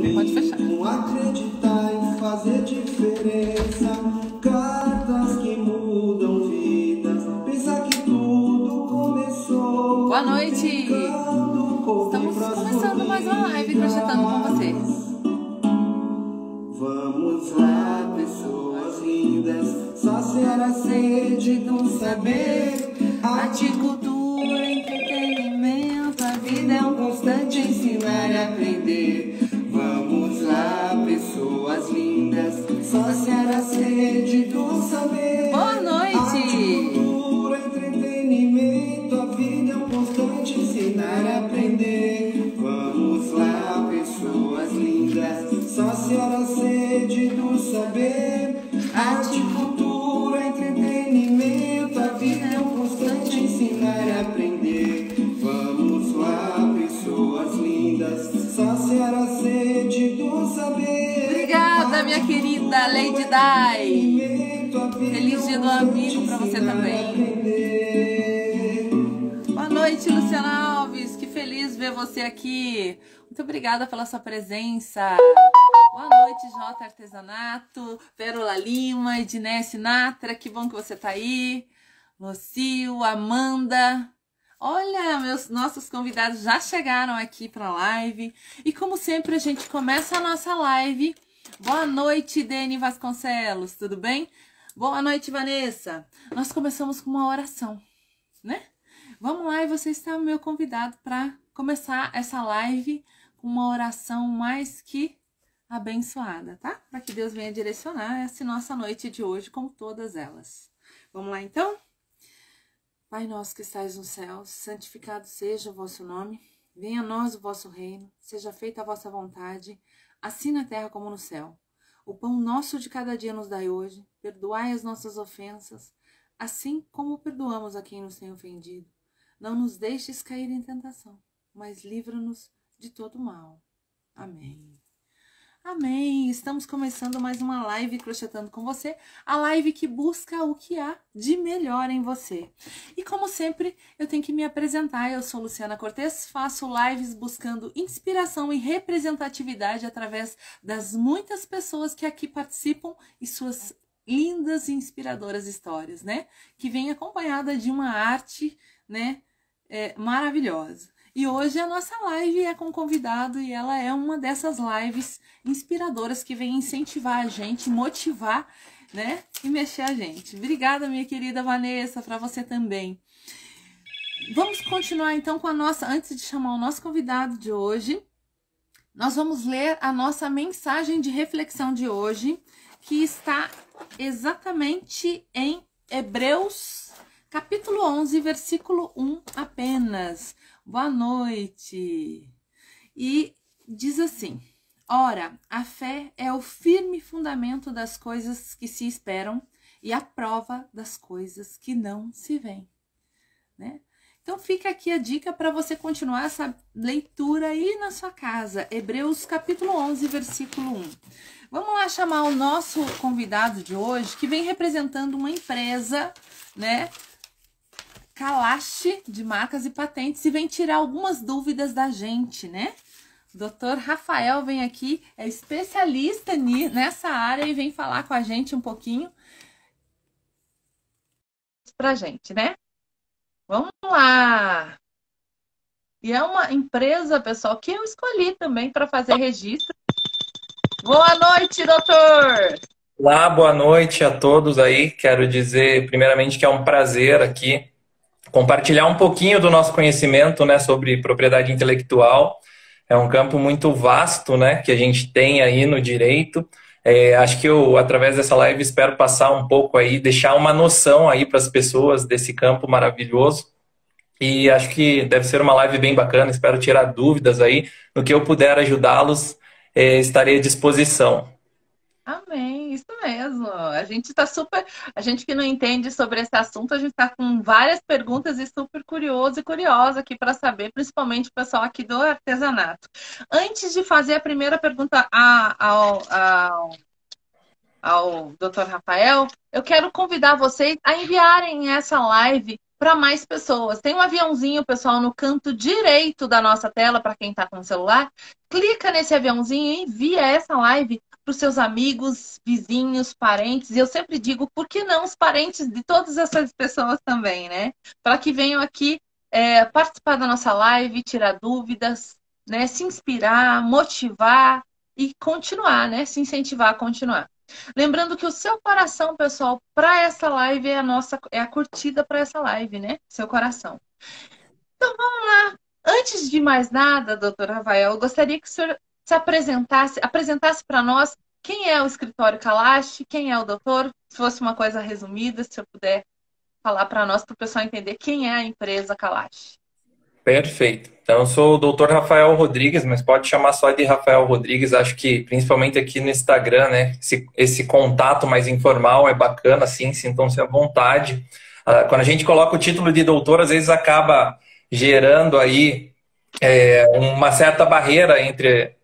Pode fechar. Não acreditar em fazer diferença. Cartas que mudam vidas. Pensar que tudo começou. Boa noite! Estamos começando mais uma live Crochetando com você. Vamos lá, pessoas lindas. Saciar a sede do saber. Arte, cultura, entretenimento. A vida é um constante ensinar e aprender. Vamos lá, pessoas lindas. Saciar a sede do saber. Boa noite! Cultura, entretenimento. A vida é um constante ensinar e aprender. Vamos lá, pessoas lindas. Saciar a sede do saber. Arte, cultura, entretenimento. A vida é um constante ensinar e aprender. Vamos lá, pessoas lindas. Saciar a sede do saber. Obrigada, minha querida Lady Dai. Feliz dia do amigo para você também. Boa noite, Luciana Alves. Que feliz ver você aqui. Muito obrigada pela sua presença. Boa noite, J Artesanato, Pérola Lima, Edné Sinatra. Que bom que você tá aí. Lucio, Amanda. Olha, nossos convidados já chegaram aqui para a live. E como sempre, a gente começa a nossa live. Boa noite, Deni Vasconcelos, tudo bem? Boa noite, Vanessa. Nós começamos com uma oração, né? Vamos lá, e você está meu convidado para começar essa live com uma oração mais que abençoada, tá? Para que Deus venha direcionar essa nossa noite de hoje, como todas elas. Vamos lá, então? Pai nosso que estais no céu, santificado seja o vosso nome. Venha a nós o vosso reino, seja feita a vossa vontade, assim na terra como no céu. O pão nosso de cada dia nos dai hoje, perdoai as nossas ofensas, assim como perdoamos a quem nos tem ofendido. Não nos deixes cair em tentação, mas livra-nos de todo mal. Amém. Amém. Estamos começando mais uma live Crochetando com você, a live que busca o que há de melhor em você. E como sempre, eu tenho que me apresentar. Eu sou Luciana Cortes, faço lives buscando inspiração e representatividade através das muitas pessoas que aqui participam e suas lindas e inspiradoras histórias, né? Que vem acompanhada de uma arte, né, maravilhosa. E hoje a nossa live é com um convidado e ela é uma dessas lives inspiradoras que vem incentivar a gente, motivar, né, e mexer a gente. Obrigada, minha querida Vanessa, para você também. Vamos continuar então com a nossa, antes de chamar o nosso convidado de hoje, nós vamos ler a nossa mensagem de reflexão de hoje, que está exatamente em Hebreus, capítulo 11, versículo 1 apenas. Boa noite. E diz assim: ora, a fé é o firme fundamento das coisas que se esperam e a prova das coisas que não se veem, né? Então fica aqui a dica para você continuar essa leitura aí na sua casa. Hebreus capítulo 11, versículo 1. Vamos lá chamar o nosso convidado de hoje, que vem representando uma empresa, né, Kalash, de marcas e patentes, e vem tirar algumas dúvidas da gente, né? O Dr. Rafael vem aqui, é especialista nessa área e vem falar com a gente um pouquinho pra gente, né? Vamos lá! E é uma empresa, pessoal, que eu escolhi também para fazer registro. Boa noite, doutor! Olá, boa noite a todos aí. Quero dizer, primeiramente, que é um prazer aqui compartilhar um pouquinho do nosso conhecimento, né, sobre propriedade intelectual. É um campo muito vasto, né, que a gente tem aí no direito. Acho que eu, através dessa live, espero passar um pouco aí, deixar uma noção aí para as pessoas desse campo maravilhoso. E acho que deve ser uma live bem bacana. Espero tirar dúvidas aí. No que eu puder ajudá-los, estarei à disposição. Amém, isso mesmo. A gente tá super. A gente que não entende sobre esse assunto, a gente tá com várias perguntas e super curioso e curiosa aqui para saber, principalmente o pessoal aqui do artesanato. Antes de fazer a primeira pergunta ao Dr. Rafael, eu quero convidar vocês a enviarem essa live para mais pessoas. Tem um aviãozinho, pessoal, no canto direito da nossa tela, para quem está com o celular. Clica nesse aviãozinho e envia essa live para os seus amigos, vizinhos, parentes. E eu sempre digo, por que não os parentes de todas essas pessoas também, né? Para que venham aqui participar da nossa live, tirar dúvidas, né? Se inspirar, motivar e continuar, né? Se incentivar a continuar. Lembrando que o seu coração, pessoal, para essa live é a curtida para essa live, né? Seu coração. Então vamos lá. Antes de mais nada, doutor Rafael, eu gostaria que o senhor se apresentasse para nós quem é o Escritório Kalash, quem é o doutor, se fosse uma coisa resumida, se eu puder falar para nós, para o pessoal entender quem é a empresa Kalash. Perfeito. Então, eu sou o Dr. Rafael Rodrigues, mas pode chamar só de Rafael Rodrigues. Acho que, principalmente aqui no Instagram, né, esse contato mais informal é bacana, assim, sintam-se à vontade. Quando a gente coloca o título de doutor, às vezes acaba gerando aí uma certa barreira entre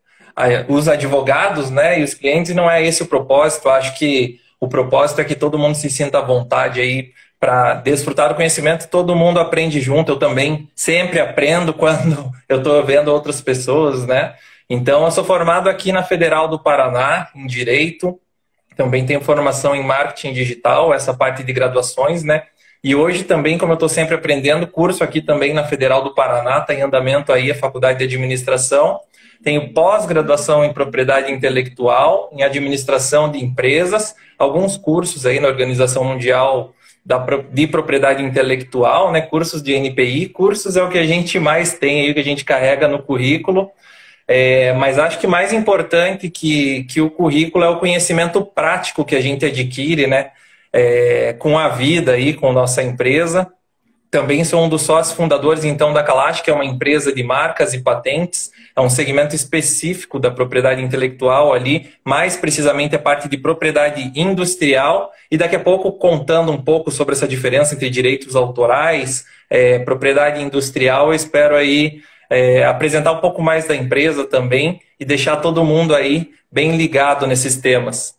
os advogados, né, e os clientes, e não é esse o propósito. Acho que o propósito é que todo mundo se sinta à vontade aí para desfrutar do conhecimento. Todo mundo aprende junto. Eu também sempre aprendo quando eu estou vendo outras pessoas, né? Então, eu sou formado aqui na Federal do Paraná, em Direito. Também tenho formação em Marketing Digital, essa parte de graduações, né? E hoje também, como eu estou sempre aprendendo, curso aqui também na Federal do Paraná, está em andamento aí a Faculdade de Administração. Tenho pós-graduação em Propriedade Intelectual, em Administração de Empresas, alguns cursos aí na Organização Mundial de Propriedade Intelectual, né? Cursos de NPI. Cursos é o que a gente mais tem aí, que a gente carrega no currículo. Mas acho que mais importante que o currículo é o conhecimento prático que a gente adquire, né? Com a vida aí, com nossa empresa. Também sou um dos sócios fundadores, então, da Kalash, que é uma empresa de marcas e patentes. É um segmento específico da propriedade intelectual ali, mais precisamente a parte de propriedade industrial. E daqui a pouco, contando um pouco sobre essa diferença entre direitos autorais, propriedade industrial, eu espero aí apresentar um pouco mais da empresa também e deixar todo mundo aí bem ligado nesses temas.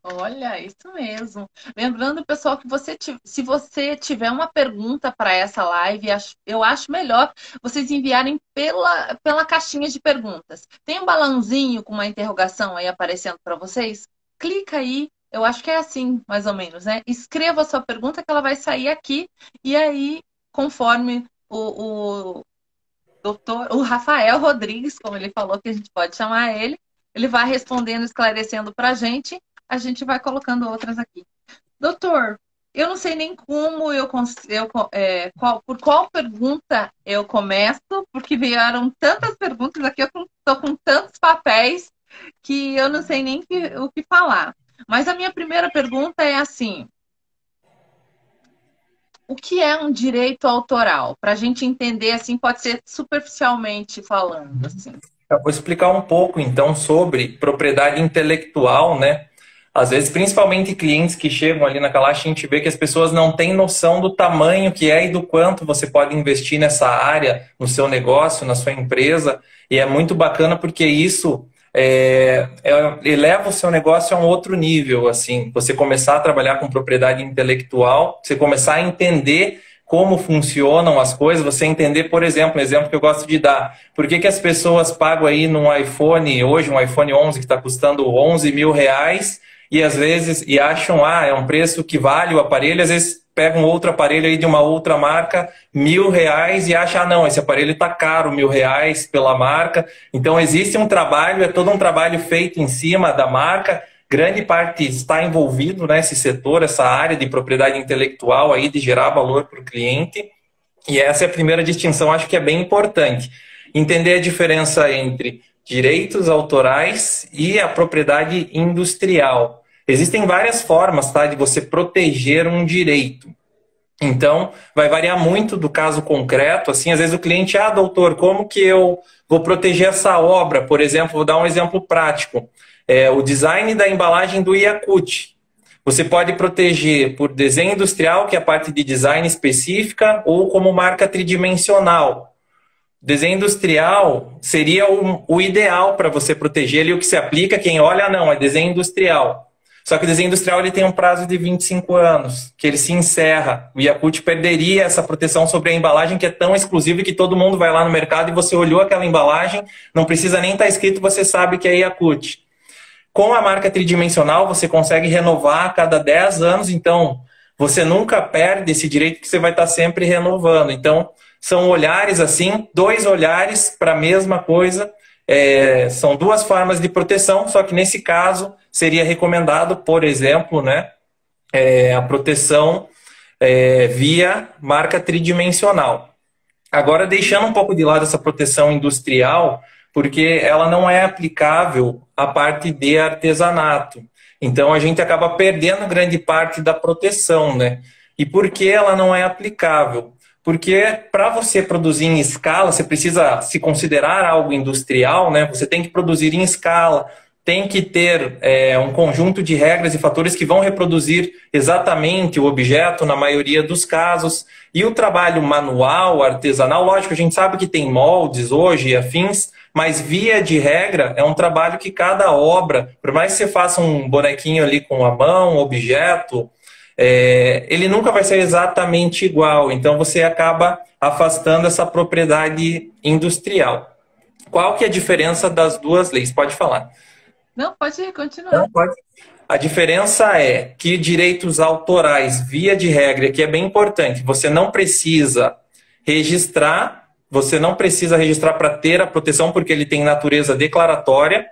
Olha, isso mesmo. Lembrando, pessoal, que se você tiver uma pergunta para essa live, eu acho melhor vocês enviarem pela caixinha de perguntas. Tem um balãozinho com uma interrogação aí aparecendo para vocês? Clica aí, eu acho que é assim, mais ou menos, né? Escreva a sua pergunta que ela vai sair aqui e aí, conforme o Rafael Rodrigues, como ele falou que a gente pode chamar ele vai respondendo, esclarecendo para a gente vai colocando outras aqui. Doutor, eu não sei nem como por qual pergunta eu começo, porque vieram tantas perguntas aqui, eu estou com tantos papéis que eu não sei nem o que falar. Mas a minha primeira pergunta é assim: o que é um direito autoral? Para a gente entender, assim, pode ser superficialmente falando, assim. Eu vou explicar um pouco, então, sobre propriedade intelectual, né? Às vezes, principalmente clientes que chegam ali na Kalash, a gente vê que as pessoas não têm noção do tamanho que é e do quanto você pode investir nessa área, no seu negócio, na sua empresa. E é muito bacana porque isso eleva o seu negócio a um outro nível. Assim, você começar a trabalhar com propriedade intelectual, você começar a entender como funcionam as coisas, você entender, por exemplo, um exemplo que eu gosto de dar. Por que as pessoas pagam aí num iPhone, hoje um iPhone 11 que está custando 11 mil reais, e às vezes acham, é um preço que vale o aparelho, às vezes pegam outro aparelho aí de uma outra marca, R$1.000, e acham, não, esse aparelho está caro, R$1.000 pela marca. Então existe um trabalho, é todo um trabalho feito em cima da marca. Grande parte está envolvido nesse setor, essa área de propriedade intelectual aí, de gerar valor para o cliente. E essa é a primeira distinção, acho que é bem importante. Entender a diferença entre direitos autorais e a propriedade industrial. Existem várias formas, tá, de você proteger um direito. Então, vai variar muito do caso concreto. Assim, às vezes o cliente, doutor, como que eu vou proteger essa obra? Por exemplo, vou dar um exemplo prático. O design da embalagem do Yakult. Você pode proteger por desenho industrial, que é a parte de design específica, ou como marca tridimensional. Desenho industrial seria o ideal para você proteger ali, o que se aplica, quem olha, não, é desenho industrial. Só que o desenho industrial ele tem um prazo de 25 anos, que ele se encerra. O Yakult perderia essa proteção sobre a embalagem, que é tão exclusiva que todo mundo vai lá no mercado e você olhou aquela embalagem, não precisa nem estar escrito, você sabe que é Yakult. Com a marca tridimensional, você consegue renovar a cada 10 anos, então você nunca perde esse direito que você vai estar sempre renovando. Então, são olhares assim, 2 olhares para a mesma coisa. São 2 formas de proteção, só que nesse caso seria recomendado, por exemplo, né, a proteção via marca tridimensional. Agora, deixando um pouco de lado essa proteção industrial, porque ela não é aplicável à parte de artesanato. Então, a gente acaba perdendo grande parte da proteção, né? E por que ela não é aplicável? Porque para você produzir em escala, você precisa se considerar algo industrial, né? Você tem que produzir em escala, tem que ter um conjunto de regras e fatores que vão reproduzir exatamente o objeto na maioria dos casos. E o trabalho manual, artesanal, lógico, a gente sabe que tem moldes hoje e afins, mas via de regra é um trabalho que cada obra, por mais que você faça um bonequinho ali com a mão, um objeto, ele nunca vai ser exatamente igual. Então você acaba afastando essa propriedade industrial. Qual que é a diferença das 2 leis? Pode falar. Não, pode continuar. Não, pode. A diferença é que direitos autorais, via de regra, que é bem importante, você não precisa registrar para ter a proteção, porque ele tem natureza declaratória.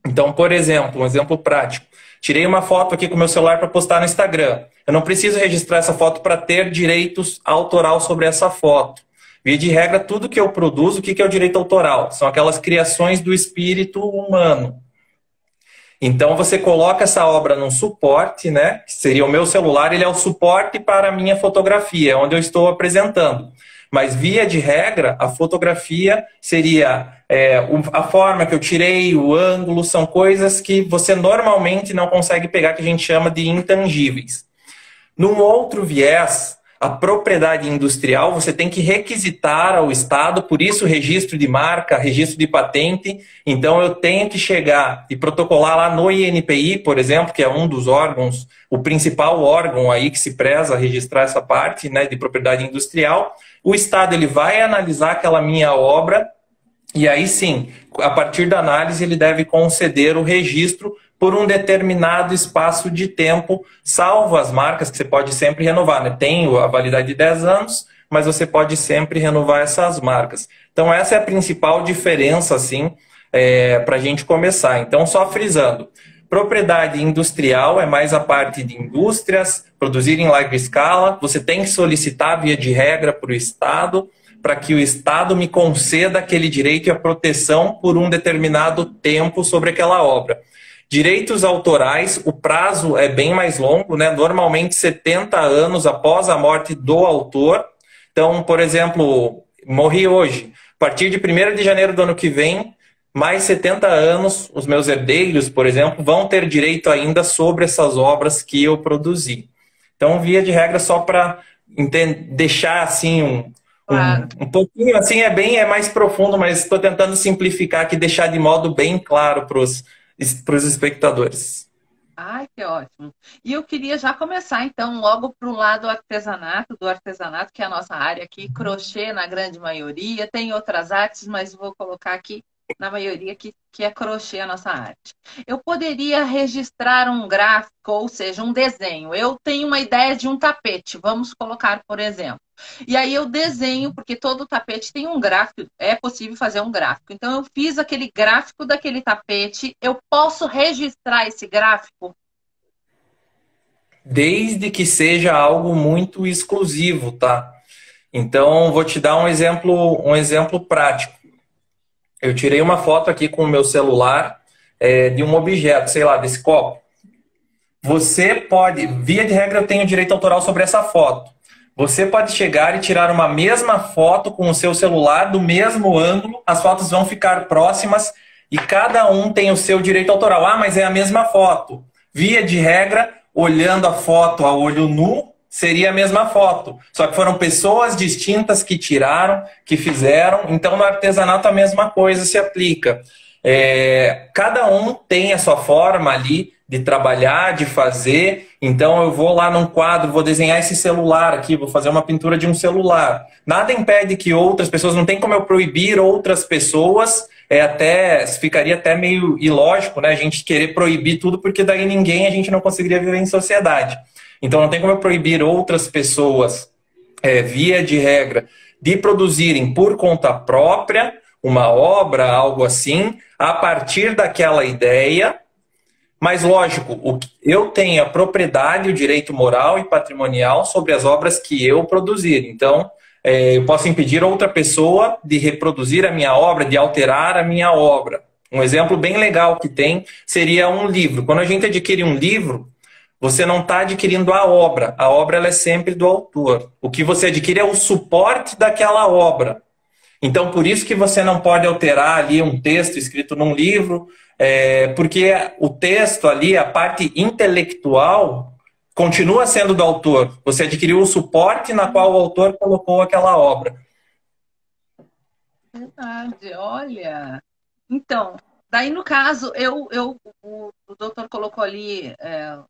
Então, por exemplo, um exemplo prático. Tirei uma foto aqui com o meu celular para postar no Instagram. Eu não preciso registrar essa foto para ter direitos autoral sobre essa foto. Via de regra, tudo que eu produzo, o que é o direito autoral? São aquelas criações do espírito humano. Então, você coloca essa obra num suporte, né? Que seria o meu celular, ele é o suporte para a minha fotografia, onde eu estou apresentando. Mas, via de regra, a fotografia seria a forma que eu tirei, o ângulo, são coisas que você normalmente não consegue pegar, que a gente chama de intangíveis. Num outro viés, a propriedade industrial, você tem que requisitar ao Estado, por isso registro de marca, registro de patente. Então, eu tenho que chegar e protocolar lá no INPI, por exemplo, que é um dos órgãos, o principal órgão aí que se preza a registrar essa parte, né, de propriedade industrial. O Estado ele vai analisar aquela minha obra e aí sim, a partir da análise, ele deve conceder o registro por um determinado espaço de tempo, salvo as marcas que você pode sempre renovar, né? Tem a validade de 10 anos, mas você pode sempre renovar essas marcas. Então, essa é a principal diferença, assim, para a gente começar. Então, só frisando, propriedade industrial é mais a parte de indústrias, produzir em larga escala, você tem que solicitar, via de regra, para o Estado, para que o Estado me conceda aquele direito e a proteção por um determinado tempo sobre aquela obra. Direitos autorais, o prazo é bem mais longo, né? Normalmente 70 anos após a morte do autor. Então, por exemplo, morri hoje. A partir de 1º de janeiro do ano que vem, mais 70 anos, os meus herdeiros, por exemplo, vão ter direito ainda sobre essas obras que eu produzi. Então, via de regra, só para deixar assim um pouquinho, assim, é mais profundo, mas estou tentando simplificar aqui, deixar de modo bem claro para os espectadores. Ai, que ótimo. E eu queria já começar, então, logo para o lado do artesanato, que é a nossa área aqui, crochê na grande maioria, tem outras artes, mas vou colocar aqui na maioria que é crochê a nossa arte. Eu poderia registrar um gráfico, ou seja, um desenho. Eu tenho uma ideia de um tapete, vamos colocar, por exemplo. E aí eu desenho, porque todo tapete tem um gráfico, é possível fazer um gráfico. Então eu fiz aquele gráfico daquele tapete, eu posso registrar esse gráfico? Desde que seja algo muito exclusivo, tá? Então vou te dar um exemplo prático. Eu tirei uma foto aqui com o meu celular de um objeto, sei lá, desse copo. Você pode, via de regra, eu tenho direito autoral sobre essa foto. Você pode chegar e tirar uma mesma foto com o seu celular, do mesmo ângulo, as fotos vão ficar próximas e cada um tem o seu direito autoral. Ah, mas é a mesma foto. Via de regra, olhando a foto a olho nu, seria a mesma foto. Só que foram pessoas distintas que tiraram, que fizeram. Então, no artesanato, a mesma coisa se aplica. Cada um tem a sua forma ali de trabalhar, de fazer. Então eu vou lá num quadro, vou desenhar esse celular aqui, vou fazer uma pintura de um celular. Nada impede que outras pessoas, não tem como eu proibir outras pessoas, ficaria até meio ilógico, né, a gente querer proibir tudo, porque daí a gente não conseguiria viver em sociedade. Então não tem como eu proibir outras pessoas, via de regra, de produzirem por conta própria uma obra, algo assim, a partir daquela ideia. Mas, lógico, eu tenho a propriedade, o direito moral e patrimonial sobre as obras que eu produzir. Então, eu posso impedir outra pessoa de reproduzir a minha obra, de alterar a minha obra. Um exemplo bem legal que tem seria um livro. Quando a gente adquire um livro, você não está adquirindo a obra. A obra ela é sempre do autor. O que você adquire é o suporte daquela obra. Então, por isso que você não pode alterar ali um texto escrito num livro, porque o texto ali, a parte intelectual, continua sendo do autor. Você adquiriu o suporte na qual o autor colocou aquela obra. Verdade, olha. Então, daí no caso, o doutor colocou ali, o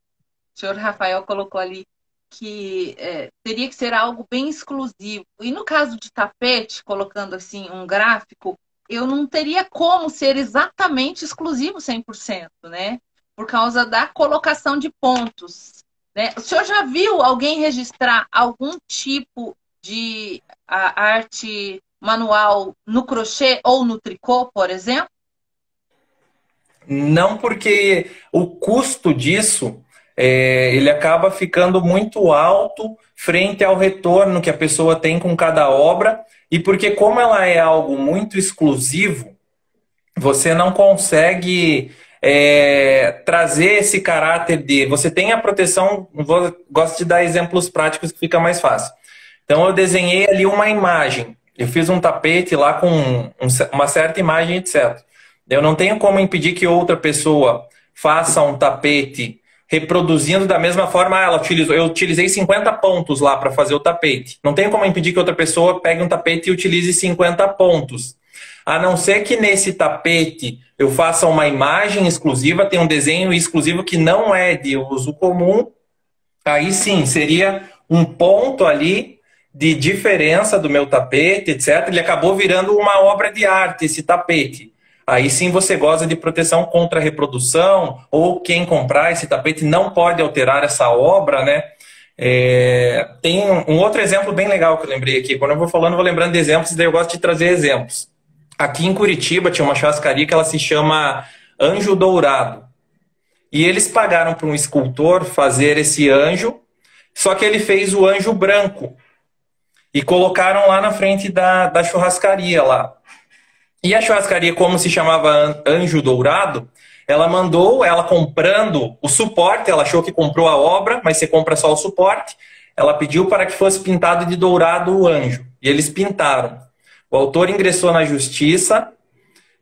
senhor Rafael colocou ali, que teria que ser algo bem exclusivo. E no caso de tapete, colocando assim um gráfico, eu não teria como ser exatamente exclusivo 100%, né? Por causa da colocação de pontos, né? O senhor já viu alguém registrar algum tipo de arte manual no crochê ou no tricô, por exemplo? Não, porque o custo disso ele acaba ficando muito alto frente ao retorno que a pessoa tem com cada obra, e porque como ela é algo muito exclusivo, você não consegue trazer esse caráter de... Você tem a proteção, gosto de dar exemplos práticos que fica mais fácil. Então eu desenhei ali uma imagem, eu fiz um tapete lá com uma certa imagem, etc. Eu não tenho como impedir que outra pessoa faça um tapete reproduzindo da mesma forma. Eu utilizei 50 pontos lá para fazer o tapete. Não tenho como impedir que outra pessoa pegue um tapete e utilize 50 pontos. A não ser que nesse tapete eu faça uma imagem exclusiva, tem um desenho exclusivo que não é de uso comum. Aí sim, seria um ponto ali de diferença do meu tapete, etc. Ele acabou virando uma obra de arte, esse tapete. Aí sim você goza de proteção contra a reprodução, ou quem comprar esse tapete não pode alterar essa obra, né? Tem um outro exemplo bem legal que eu lembrei aqui. Quando eu vou falando, vou lembrando de exemplos, daí eu gosto de trazer exemplos. Aqui em Curitiba tinha uma churrascaria que ela se chama Anjo Dourado. E eles pagaram para um escultor fazer esse anjo, só que ele fez o anjo branco. E colocaram lá na frente da churrascaria lá. E a churrascaria, como se chamava Anjo Dourado, ela comprando o suporte, ela achou que comprou a obra, mas você compra só o suporte. Ela pediu para que fosse pintado de dourado o anjo. E eles pintaram. O autor ingressou na justiça,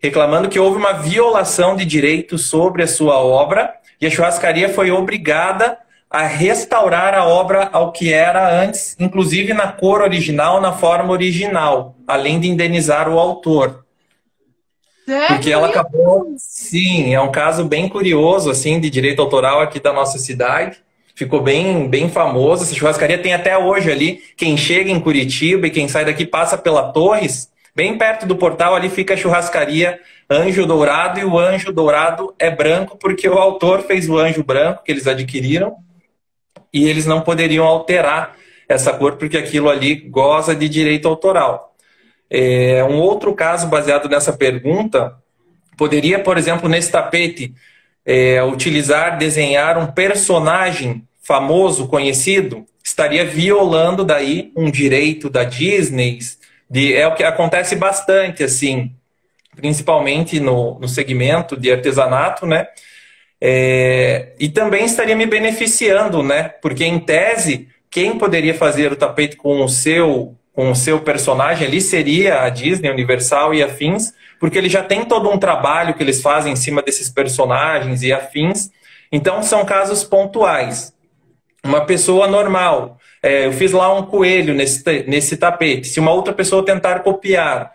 reclamando que houve uma violação de direitos sobre a sua obra, e a churrascaria foi obrigada a restaurar a obra ao que era antes, inclusive na cor original, na forma original, além de indenizar o autor. Porque ela acabou... Sim, é um caso bem curioso, assim, de direito autoral aqui da nossa cidade. Ficou bem, bem famoso. Essa churrascaria tem até hoje ali. Quem chega em Curitiba e quem sai daqui passa pela Torres. Bem perto do portal ali fica a churrascaria Anjo Dourado. E o Anjo Dourado é branco porque o autor fez o anjo branco que eles adquiriram. E eles não poderiam alterar essa cor porque aquilo ali goza de direito autoral. Um outro caso baseado nessa pergunta, poderia, por exemplo, nesse tapete, desenhar um personagem famoso, conhecido, estaria violando daí um direito da Disney. É o que acontece bastante, assim, principalmente no segmento de artesanato, né? E também estaria me beneficiando, né? Porque, em tese, quem poderia fazer o tapete com o seu personagem ali seria a Disney, Universal e afins, porque ele já tem todo um trabalho que eles fazem em cima desses personagens e afins. Então, são casos pontuais. Uma pessoa normal, eu fiz lá um coelho nesse tapete. Se uma outra pessoa tentar copiar,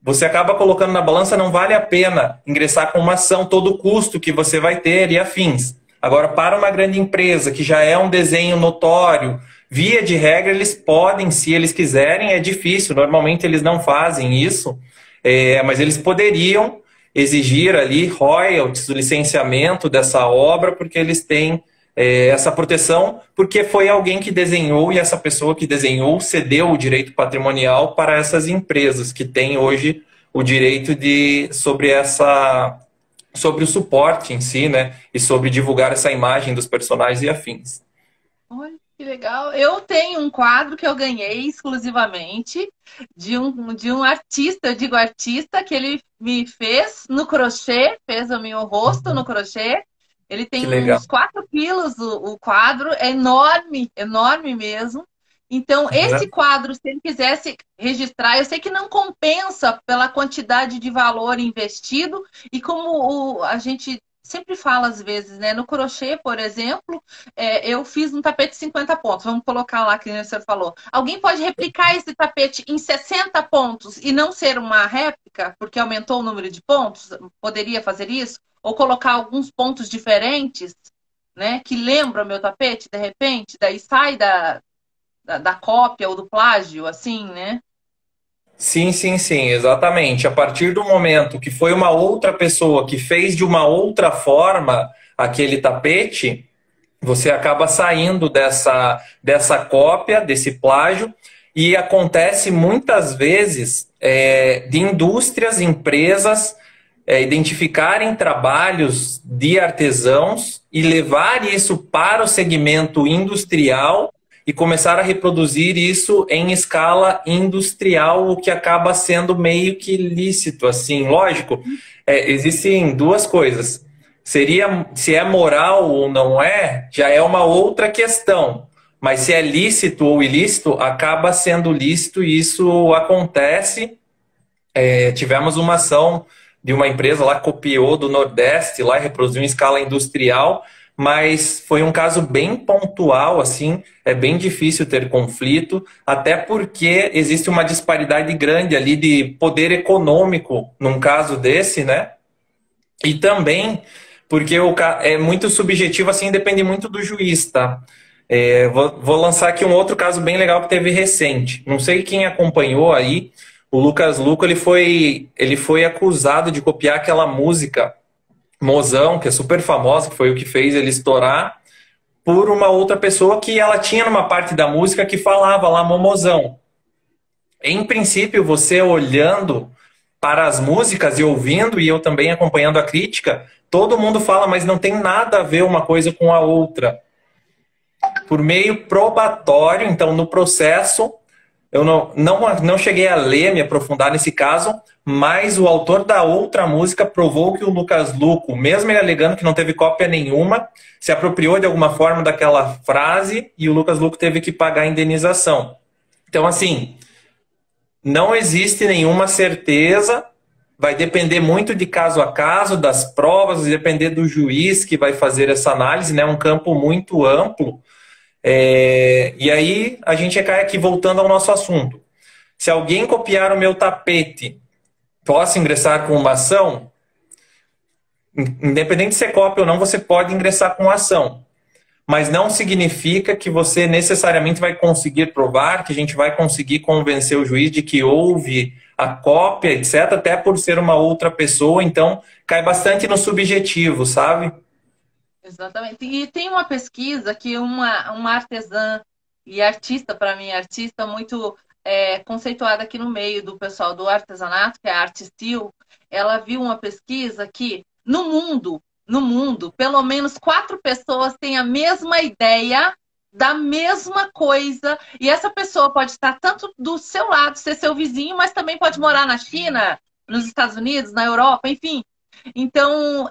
você acaba colocando na balança, não vale a pena ingressar com uma ação, todo o custo que você vai ter e afins. Agora, para uma grande empresa que já é um desenho notório, via de regra, eles podem, se eles quiserem, é difícil, normalmente eles não fazem isso, mas eles poderiam exigir ali royalties, o licenciamento dessa obra, porque eles têm essa proteção, porque foi alguém que desenhou e essa pessoa que desenhou cedeu o direito patrimonial para essas empresas que têm hoje o direito sobre o suporte em si, né? E sobre divulgar essa imagem dos personagens e afins. Olha, que legal. Eu tenho um quadro que eu ganhei exclusivamente de um artista, eu digo artista, que ele me fez no crochê, fez o meu rosto no crochê. Ele tem Que legal. uns 4 quilos o quadro, é enorme, enorme mesmo. Então, esse quadro, se ele quisesse registrar, eu sei que não compensa pela quantidade de valor investido e como a gente sempre fala às vezes, né? No crochê, por exemplo, eu fiz um tapete de 50 pontos. Vamos colocar lá que você falou. Alguém pode replicar esse tapete em 60 pontos e não ser uma réplica, porque aumentou o número de pontos? Poderia fazer isso? Ou colocar alguns pontos diferentes, né? Que lembram o meu tapete, de repente, daí sai da cópia ou do plágio, assim, né? Sim, sim, sim, exatamente. A partir do momento que foi uma outra pessoa que fez de uma outra forma aquele tapete, você acaba saindo dessa cópia, desse plágio, e acontece muitas vezes de indústrias, empresas identificarem trabalhos de artesãos e levar isso para o segmento industrial e começar a reproduzir isso em escala industrial, o que acaba sendo meio que lícito, assim, lógico. Existem duas coisas. Se é moral ou não é, já é uma outra questão. Mas se é lícito ou ilícito, acaba sendo lícito e isso acontece. Tivemos uma ação de uma empresa lá que copiou do Nordeste, lá reproduziu em escala industrial, mas foi um caso bem pontual, assim, é bem difícil ter conflito, até porque existe uma disparidade grande ali de poder econômico num caso desse, né? E também porque é muito subjetivo, assim, depende muito do juiz, tá? Vou lançar aqui um outro caso bem legal que teve recente. Não sei quem acompanhou aí, o Lucas Luco, ele foi acusado de copiar aquela música Mozão, que é super famosa, que foi o que fez ele estourar, por uma outra pessoa que ela tinha numa parte da música que falava lá Momozão. Em princípio, você olhando para as músicas e ouvindo, e eu também acompanhando a crítica, todo mundo fala, mas não tem nada a ver uma coisa com a outra. Por meio probatório, então no processo, eu não cheguei a ler, me aprofundar nesse caso, mas o autor da outra música provou que o Lucas Luco, mesmo ele alegando que não teve cópia nenhuma, se apropriou de alguma forma daquela frase e o Lucas Luco teve que pagar a indenização. Então, assim, não existe nenhuma certeza, vai depender muito de caso a caso, das provas, vai depender do juiz que vai fazer essa análise, né? Um campo muito amplo. E aí a gente cai aqui voltando ao nosso assunto. Se alguém copiar o meu tapete, posso ingressar com uma ação? Independente se é cópia ou não, você pode ingressar com ação. Mas não significa que você necessariamente vai conseguir provar, que a gente vai conseguir convencer o juiz de que houve a cópia, etc., até por ser uma outra pessoa. Então, cai bastante no subjetivo, sabe? Exatamente. E tem uma pesquisa que uma artesã e artista, para mim, artista muito conceituada aqui no meio do pessoal do artesanato, que é a Artestil, ela viu uma pesquisa que no mundo, pelo menos 4 pessoas têm a mesma ideia da mesma coisa, e essa pessoa pode estar tanto do seu lado, ser seu vizinho, mas também pode morar na China, nos Estados Unidos, na Europa, enfim. Então,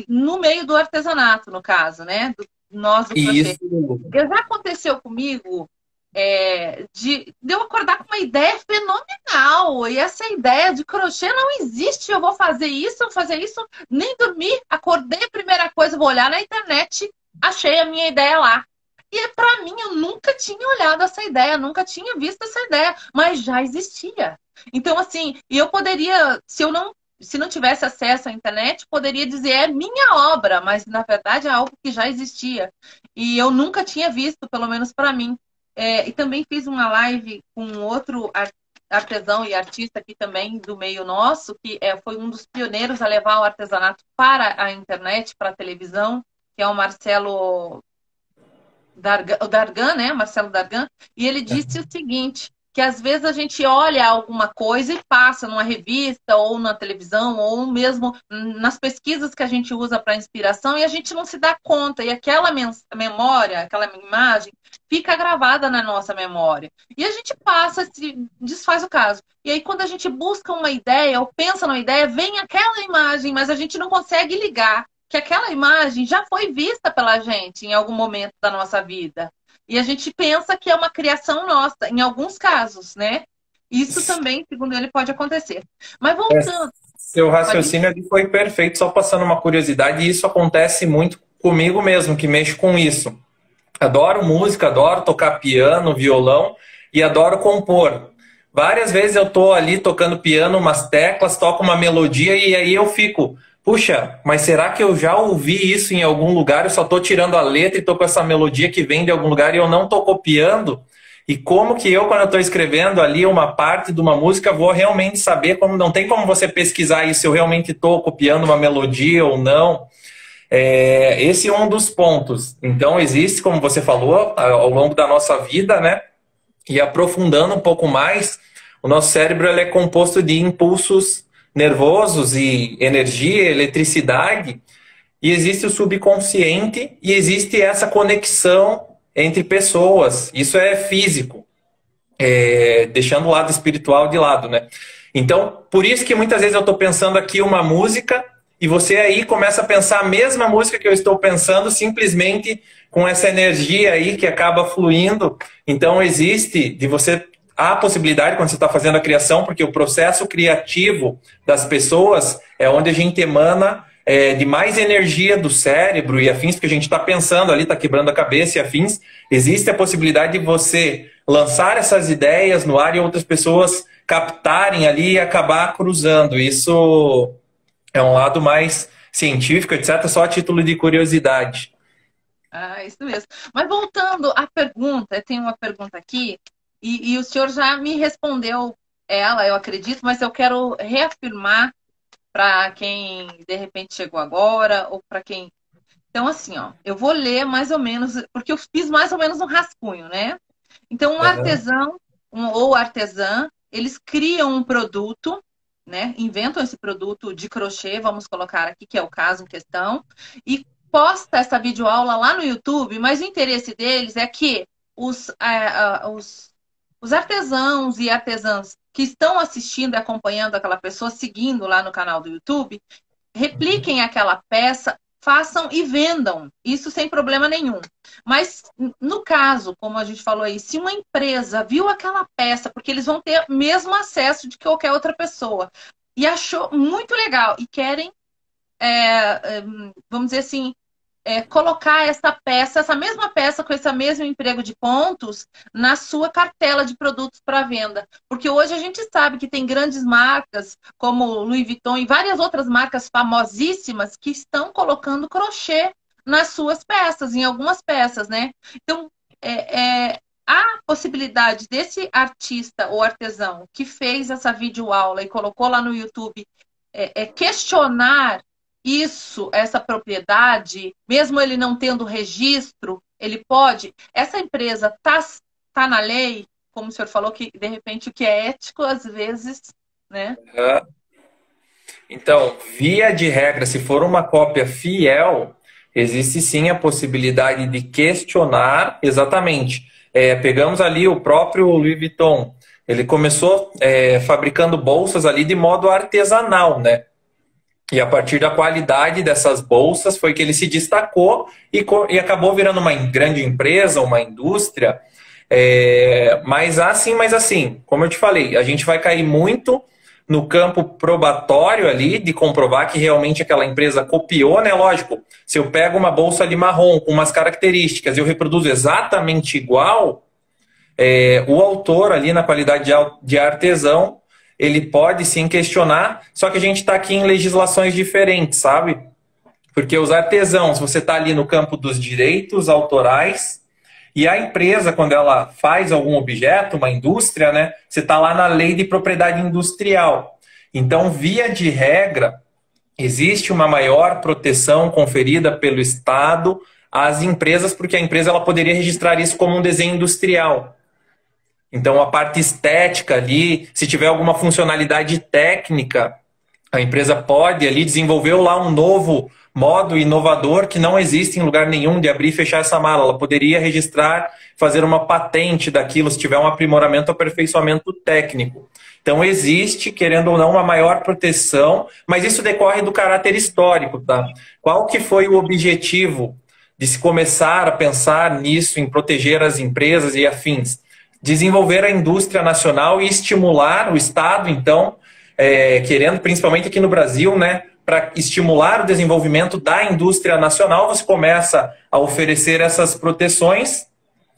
no meio do artesanato, no caso, né? Nós do crochê. Já aconteceu comigo de eu acordar com uma ideia fenomenal. E essa ideia de crochê não existe. Eu vou fazer isso, nem dormir. Acordei, a primeira coisa, vou olhar na internet, achei a minha ideia lá. E para mim, eu nunca tinha olhado essa ideia, nunca tinha visto essa ideia, mas já existia. Então, assim, e eu poderia, se não tivesse acesso à internet, poderia dizer é minha obra, mas na verdade é algo que já existia. E eu nunca tinha visto, pelo menos para mim. E também fiz uma live com outro artesão e artista aqui também do meio nosso, que foi um dos pioneiros a levar o artesanato para a internet, para a televisão, que é o Marcelo Dargan, né? Marcelo Dargan. E ele disse o seguinte, que às vezes a gente olha alguma coisa e passa numa revista ou na televisão ou mesmo nas pesquisas que a gente usa para inspiração e a gente não se dá conta. E aquela memória, aquela imagem fica gravada na nossa memória. E a gente passa, se desfaz o caso. E aí quando a gente busca uma ideia ou pensa numa ideia, vem aquela imagem, mas a gente não consegue ligar que aquela imagem já foi vista pela gente em algum momento da nossa vida. E a gente pensa que é uma criação nossa, em alguns casos, né? Isso também, segundo ele, pode acontecer. Mas voltando... Seu raciocínio ali foi perfeito, só passando uma curiosidade, e isso acontece muito comigo mesmo, que mexo com isso. Adoro música, adoro tocar piano, violão, e adoro compor. Várias vezes eu tô ali tocando piano, umas teclas, toco uma melodia, e aí eu fico... Puxa, mas será que eu já ouvi isso em algum lugar? Eu só estou tirando a letra e estou com essa melodia que vem de algum lugar e eu não estou copiando? E como que eu, quando eu estou escrevendo ali uma parte de uma música, vou realmente saber como... Não tem como você pesquisar isso, se eu realmente estou copiando uma melodia ou não. Esse é um dos pontos. Então, existe, como você falou, ao longo da nossa vida, né? E aprofundando um pouco mais, o nosso cérebro ele é composto de impulsos nervosos e energia, eletricidade, e existe o subconsciente e existe essa conexão entre pessoas. Isso é físico, deixando o lado espiritual de lado, né? Então, por isso que muitas vezes eu estou pensando aqui uma música e você aí começa a pensar a mesma música que eu estou pensando, simplesmente com essa energia aí que acaba fluindo. Então, existe de você... Há a possibilidade, quando você está fazendo a criação, porque o processo criativo das pessoas é onde a gente emana de mais energia do cérebro e afins, porque a gente está pensando ali, está quebrando a cabeça e afins. Existe a possibilidade de você lançar essas ideias no ar e outras pessoas captarem ali e acabar cruzando. Isso é um lado mais científico, etc., só a título de curiosidade. Isso mesmo. Mas voltando à pergunta, eu tenho uma pergunta aqui. E o senhor já me respondeu ela, eu acredito, mas eu quero reafirmar para quem de repente chegou agora ou para quem... Então, assim, ó, eu vou ler mais ou menos, porque eu fiz mais ou menos um rascunho, né? Então, um artesão ou artesã, eles criam um produto, né? Inventam esse produto de crochê, vamos colocar aqui, que é o caso em questão, e posta essa videoaula lá no YouTube, mas o interesse deles é que os artesãos e artesãs que estão assistindo e acompanhando aquela pessoa, seguindo lá no canal do YouTube, repliquem aquela peça, façam e vendam. Isso sem problema nenhum. Mas, no caso, como a gente falou aí, se uma empresa viu aquela peça, porque eles vão ter mesmo acesso de qualquer outra pessoa, e achou muito legal, e querem, vamos dizer assim, colocar essa mesma peça com esse mesmo emprego de pontos na sua cartela de produtos para venda. Porque hoje a gente sabe que tem grandes marcas, como Louis Vuitton e várias outras marcas famosíssimas que estão colocando crochê nas suas peças, em algumas peças, né? Então, a possibilidade desse artista ou artesão que fez essa videoaula e colocou lá no YouTube questionar essa propriedade, mesmo ele não tendo registro, ele pode... Essa empresa tá na lei, como o senhor falou, que de repente o que é ético, às vezes, né? Então, via de regra, se for uma cópia fiel, existe sim a possibilidade de questionar exatamente. Pegamos ali o próprio Louis Vuitton. Ele começou fabricando bolsas ali de modo artesanal, né? E a partir da qualidade dessas bolsas foi que ele se destacou e acabou virando uma grande empresa, uma indústria. Mas assim, como eu te falei, a gente vai cair muito no campo probatório ali, de comprovar que realmente aquela empresa copiou, né? Lógico, Se eu pego uma bolsa ali marrom com umas características e eu reproduzo exatamente igual, o autor ali na qualidade de artesão, ele pode sim questionar, só que a gente está aqui em legislações diferentes, sabe? Porque os artesãos, você está ali no campo dos direitos autorais, e a empresa, quando ela faz algum objeto, uma indústria, né, você está lá na lei de propriedade industrial. Então, via de regra, existe uma maior proteção conferida pelo Estado às empresas, porque a empresa ela poderia registrar isso como um desenho industrial. Então, a parte estética ali, se tiver alguma funcionalidade técnica, a empresa pode ali desenvolver lá um novo modo inovador que não existe em lugar nenhum de abrir e fechar essa mala. Ela poderia registrar, fazer uma patente daquilo, se tiver um aprimoramento, aperfeiçoamento técnico. Então, existe, querendo ou não, uma maior proteção, mas isso decorre do caráter histórico, tá? Qual que foi o objetivo de se começar a pensar nisso, em proteger as empresas e afins? Desenvolver a indústria nacional e estimular o Estado, então, querendo, principalmente aqui no Brasil, né, para estimular o desenvolvimento da indústria nacional, você começa a oferecer essas proteções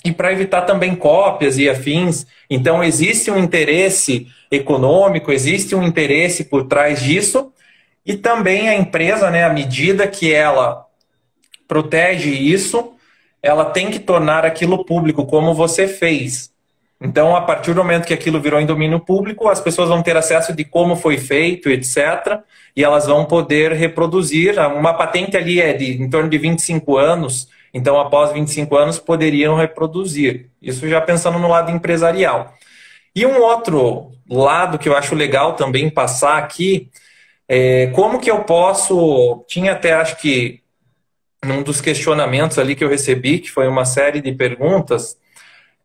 e para evitar também cópias e afins. Então, existe um interesse econômico, existe um interesse por trás disso e também a empresa, né, à medida que ela protege isso, ela tem que tornar aquilo público, como você fez. Então, a partir do momento que aquilo virou em domínio público, as pessoas vão ter acesso de como foi feito, etc. E elas vão poder reproduzir. Uma patente ali é em torno de 25 anos. Então, após 25 anos, poderiam reproduzir. Isso já pensando no lado empresarial. E um outro lado que eu acho legal também passar aqui, como que eu posso... Tinha até, acho que, num dos questionamentos ali que eu recebi, que foi uma série de perguntas...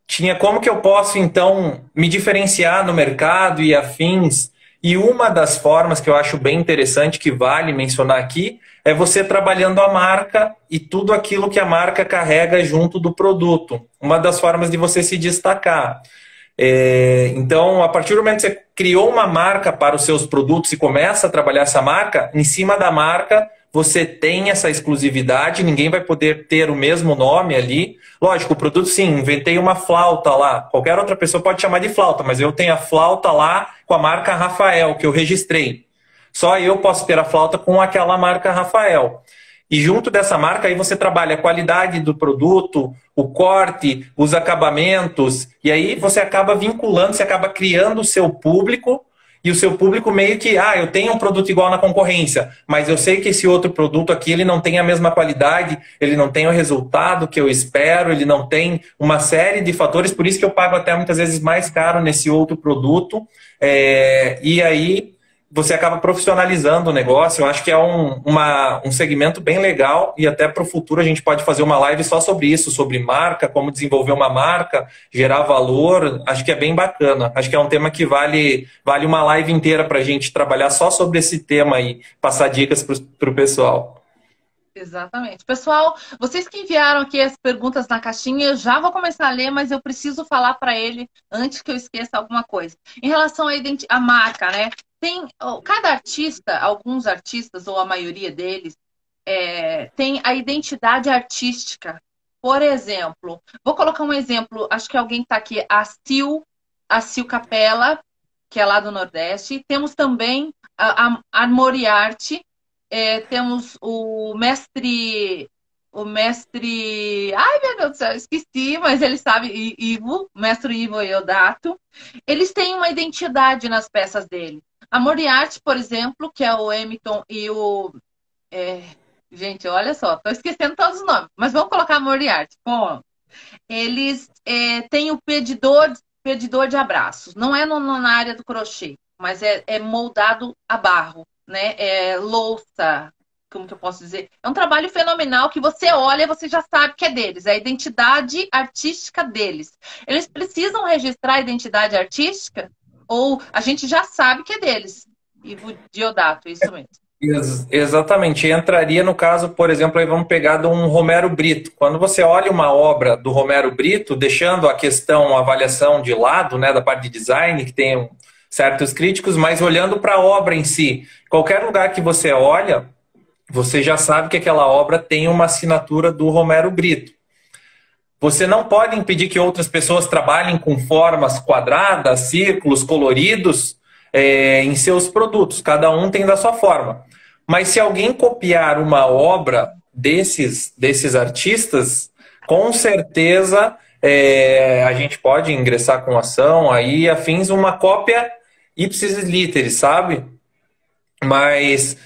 Tinha como que eu posso, então, me diferenciar no mercado e afins. E uma das formas que eu acho bem interessante, que vale mencionar aqui, é você trabalhando a marca e tudo aquilo que a marca carrega junto do produto. Uma das formas de você se destacar. Então, a partir do momento que você criou uma marca para os seus produtos e começa a trabalhar essa marca, em cima da marca você tem essa exclusividade, ninguém vai poder ter o mesmo nome ali. Lógico, o produto, sim, inventei uma flauta lá. Qualquer outra pessoa pode chamar de flauta, mas eu tenho a flauta lá com a marca Rafael, que eu registrei. Só eu posso ter a flauta com aquela marca Rafael. E junto dessa marca, aí você trabalha a qualidade do produto, o corte, os acabamentos, e aí você acaba vinculando, você acaba criando o seu público, e o seu público meio que, eu tenho um produto igual na concorrência, mas eu sei que esse outro produto aqui, ele não tem a mesma qualidade, ele não tem o resultado que eu espero, ele não tem uma série de fatores, por isso que eu pago até muitas vezes mais caro nesse outro produto, e aí você acaba profissionalizando o negócio. Eu acho que é um segmento bem legal e até para o futuro a gente pode fazer uma live só sobre isso, sobre marca, como desenvolver uma marca, gerar valor. Acho que é bem bacana. Acho que é um tema que vale uma live inteira para a gente trabalhar só sobre esse tema e passar dicas para o pessoal. Exatamente. Pessoal, vocês que enviaram aqui as perguntas na caixinha, eu já vou começar a ler, mas eu preciso falar para ele antes que eu esqueça alguma coisa. Em relação à marca, né? Cada artista, alguns artistas, ou a maioria deles, tem a identidade artística. Por exemplo, vou colocar um exemplo, acho que alguém está aqui, a Sil Capella, que é lá do Nordeste. Temos também a Moriarty, temos o mestre... Ai, meu Deus do céu, esqueci, mas ele sabe, mestre Ivo Iodato. Eles têm uma identidade nas peças dele. A Moriarty, por exemplo, que é o Hamilton e o... gente, olha só, estou esquecendo todos os nomes, mas vamos colocar a Moriarty. Bom, eles têm o pedidor de abraços. Não é na área do crochê, mas é moldado a barro, né? É louça, como que eu posso dizer? É um trabalho fenomenal que você olha e você já sabe que é deles. É a identidade artística deles. Eles precisam registrar a identidade artística? Ou a gente já sabe que é deles? Ivo Diodato, isso mesmo. Exatamente. Entraria no caso, por exemplo, aí vamos pegar de um Romero Brito. Quando você olha uma obra do Romero Brito, deixando a questão, a avaliação de lado, né, da parte de design, que tem certos críticos, mas olhando para a obra em si, qualquer lugar que você olha, você já sabe que aquela obra tem uma assinatura do Romero Brito. Você não pode impedir que outras pessoas trabalhem com formas quadradas, círculos, coloridos em seus produtos. Cada um tem da sua forma. Mas se alguém copiar uma obra desses artistas, com certeza a gente pode ingressar com ação aí, afins, uma cópia ipsis literis, sabe? Mas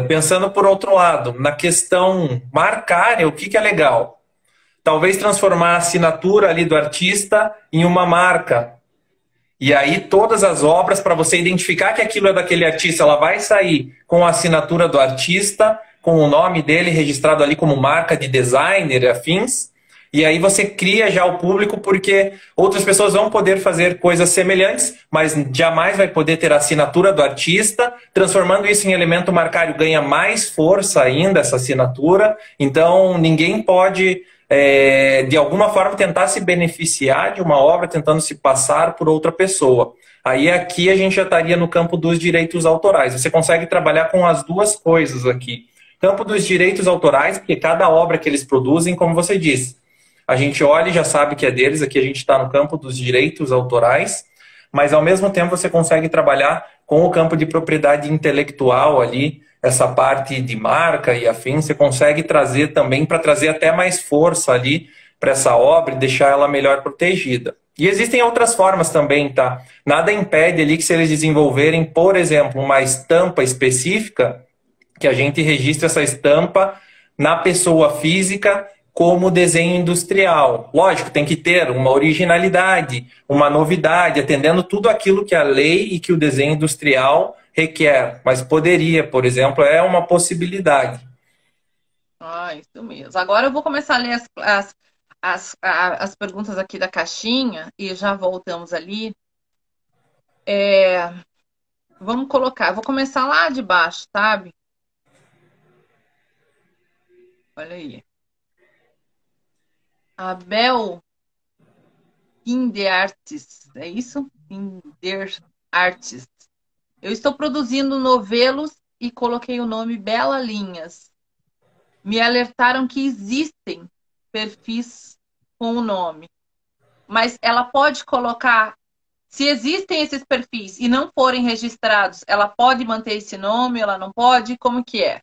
pensando por outro lado, na questão marcária, o que é legal? Talvez transformar a assinatura ali do artista em uma marca. E aí todas as obras, para você identificar que aquilo é daquele artista, ela vai sair com a assinatura do artista, com o nome dele registrado ali como marca de designer e afins. E aí você cria já o público, porque outras pessoas vão poder fazer coisas semelhantes, mas jamais vai poder ter a assinatura do artista. Transformando isso em elemento marcário, ganha mais força ainda essa assinatura. Então ninguém pode de alguma forma tentar se beneficiar de uma obra, tentando se passar por outra pessoa. Aí aqui a gente já estaria no campo dos direitos autorais. Você consegue trabalhar com as duas coisas aqui. Campo dos direitos autorais, porque cada obra que eles produzem, como você disse, a gente olha e já sabe que é deles. Aqui a gente está no campo dos direitos autorais, mas ao mesmo tempo você consegue trabalhar com o campo de propriedade intelectual ali, essa parte de marca e afim, você consegue trazer também para trazer até mais força ali para essa obra e deixar ela melhor protegida. E existem outras formas também, tá? Nada impede ali que se eles desenvolverem, por exemplo, uma estampa específica, que a gente registre essa estampa na pessoa física como desenho industrial. Lógico, tem que ter uma originalidade, uma novidade, atendendo tudo aquilo que a lei e que o desenho industrial requer, mas poderia, por exemplo, é uma possibilidade. Ah, isso mesmo. Agora eu vou começar a ler as perguntas aqui da caixinha e já voltamos ali. Vamos colocar, vou começar lá de baixo, sabe? Olha aí. Abel Kinderartes, é isso? Kinderartes. Eu estou produzindo novelos e coloquei o nome Bela Linhas. Me alertaram que existem perfis com o nome. Mas ela pode colocar... Se existem esses perfis e não forem registrados, ela pode manter esse nome? Ela não pode? Como que é?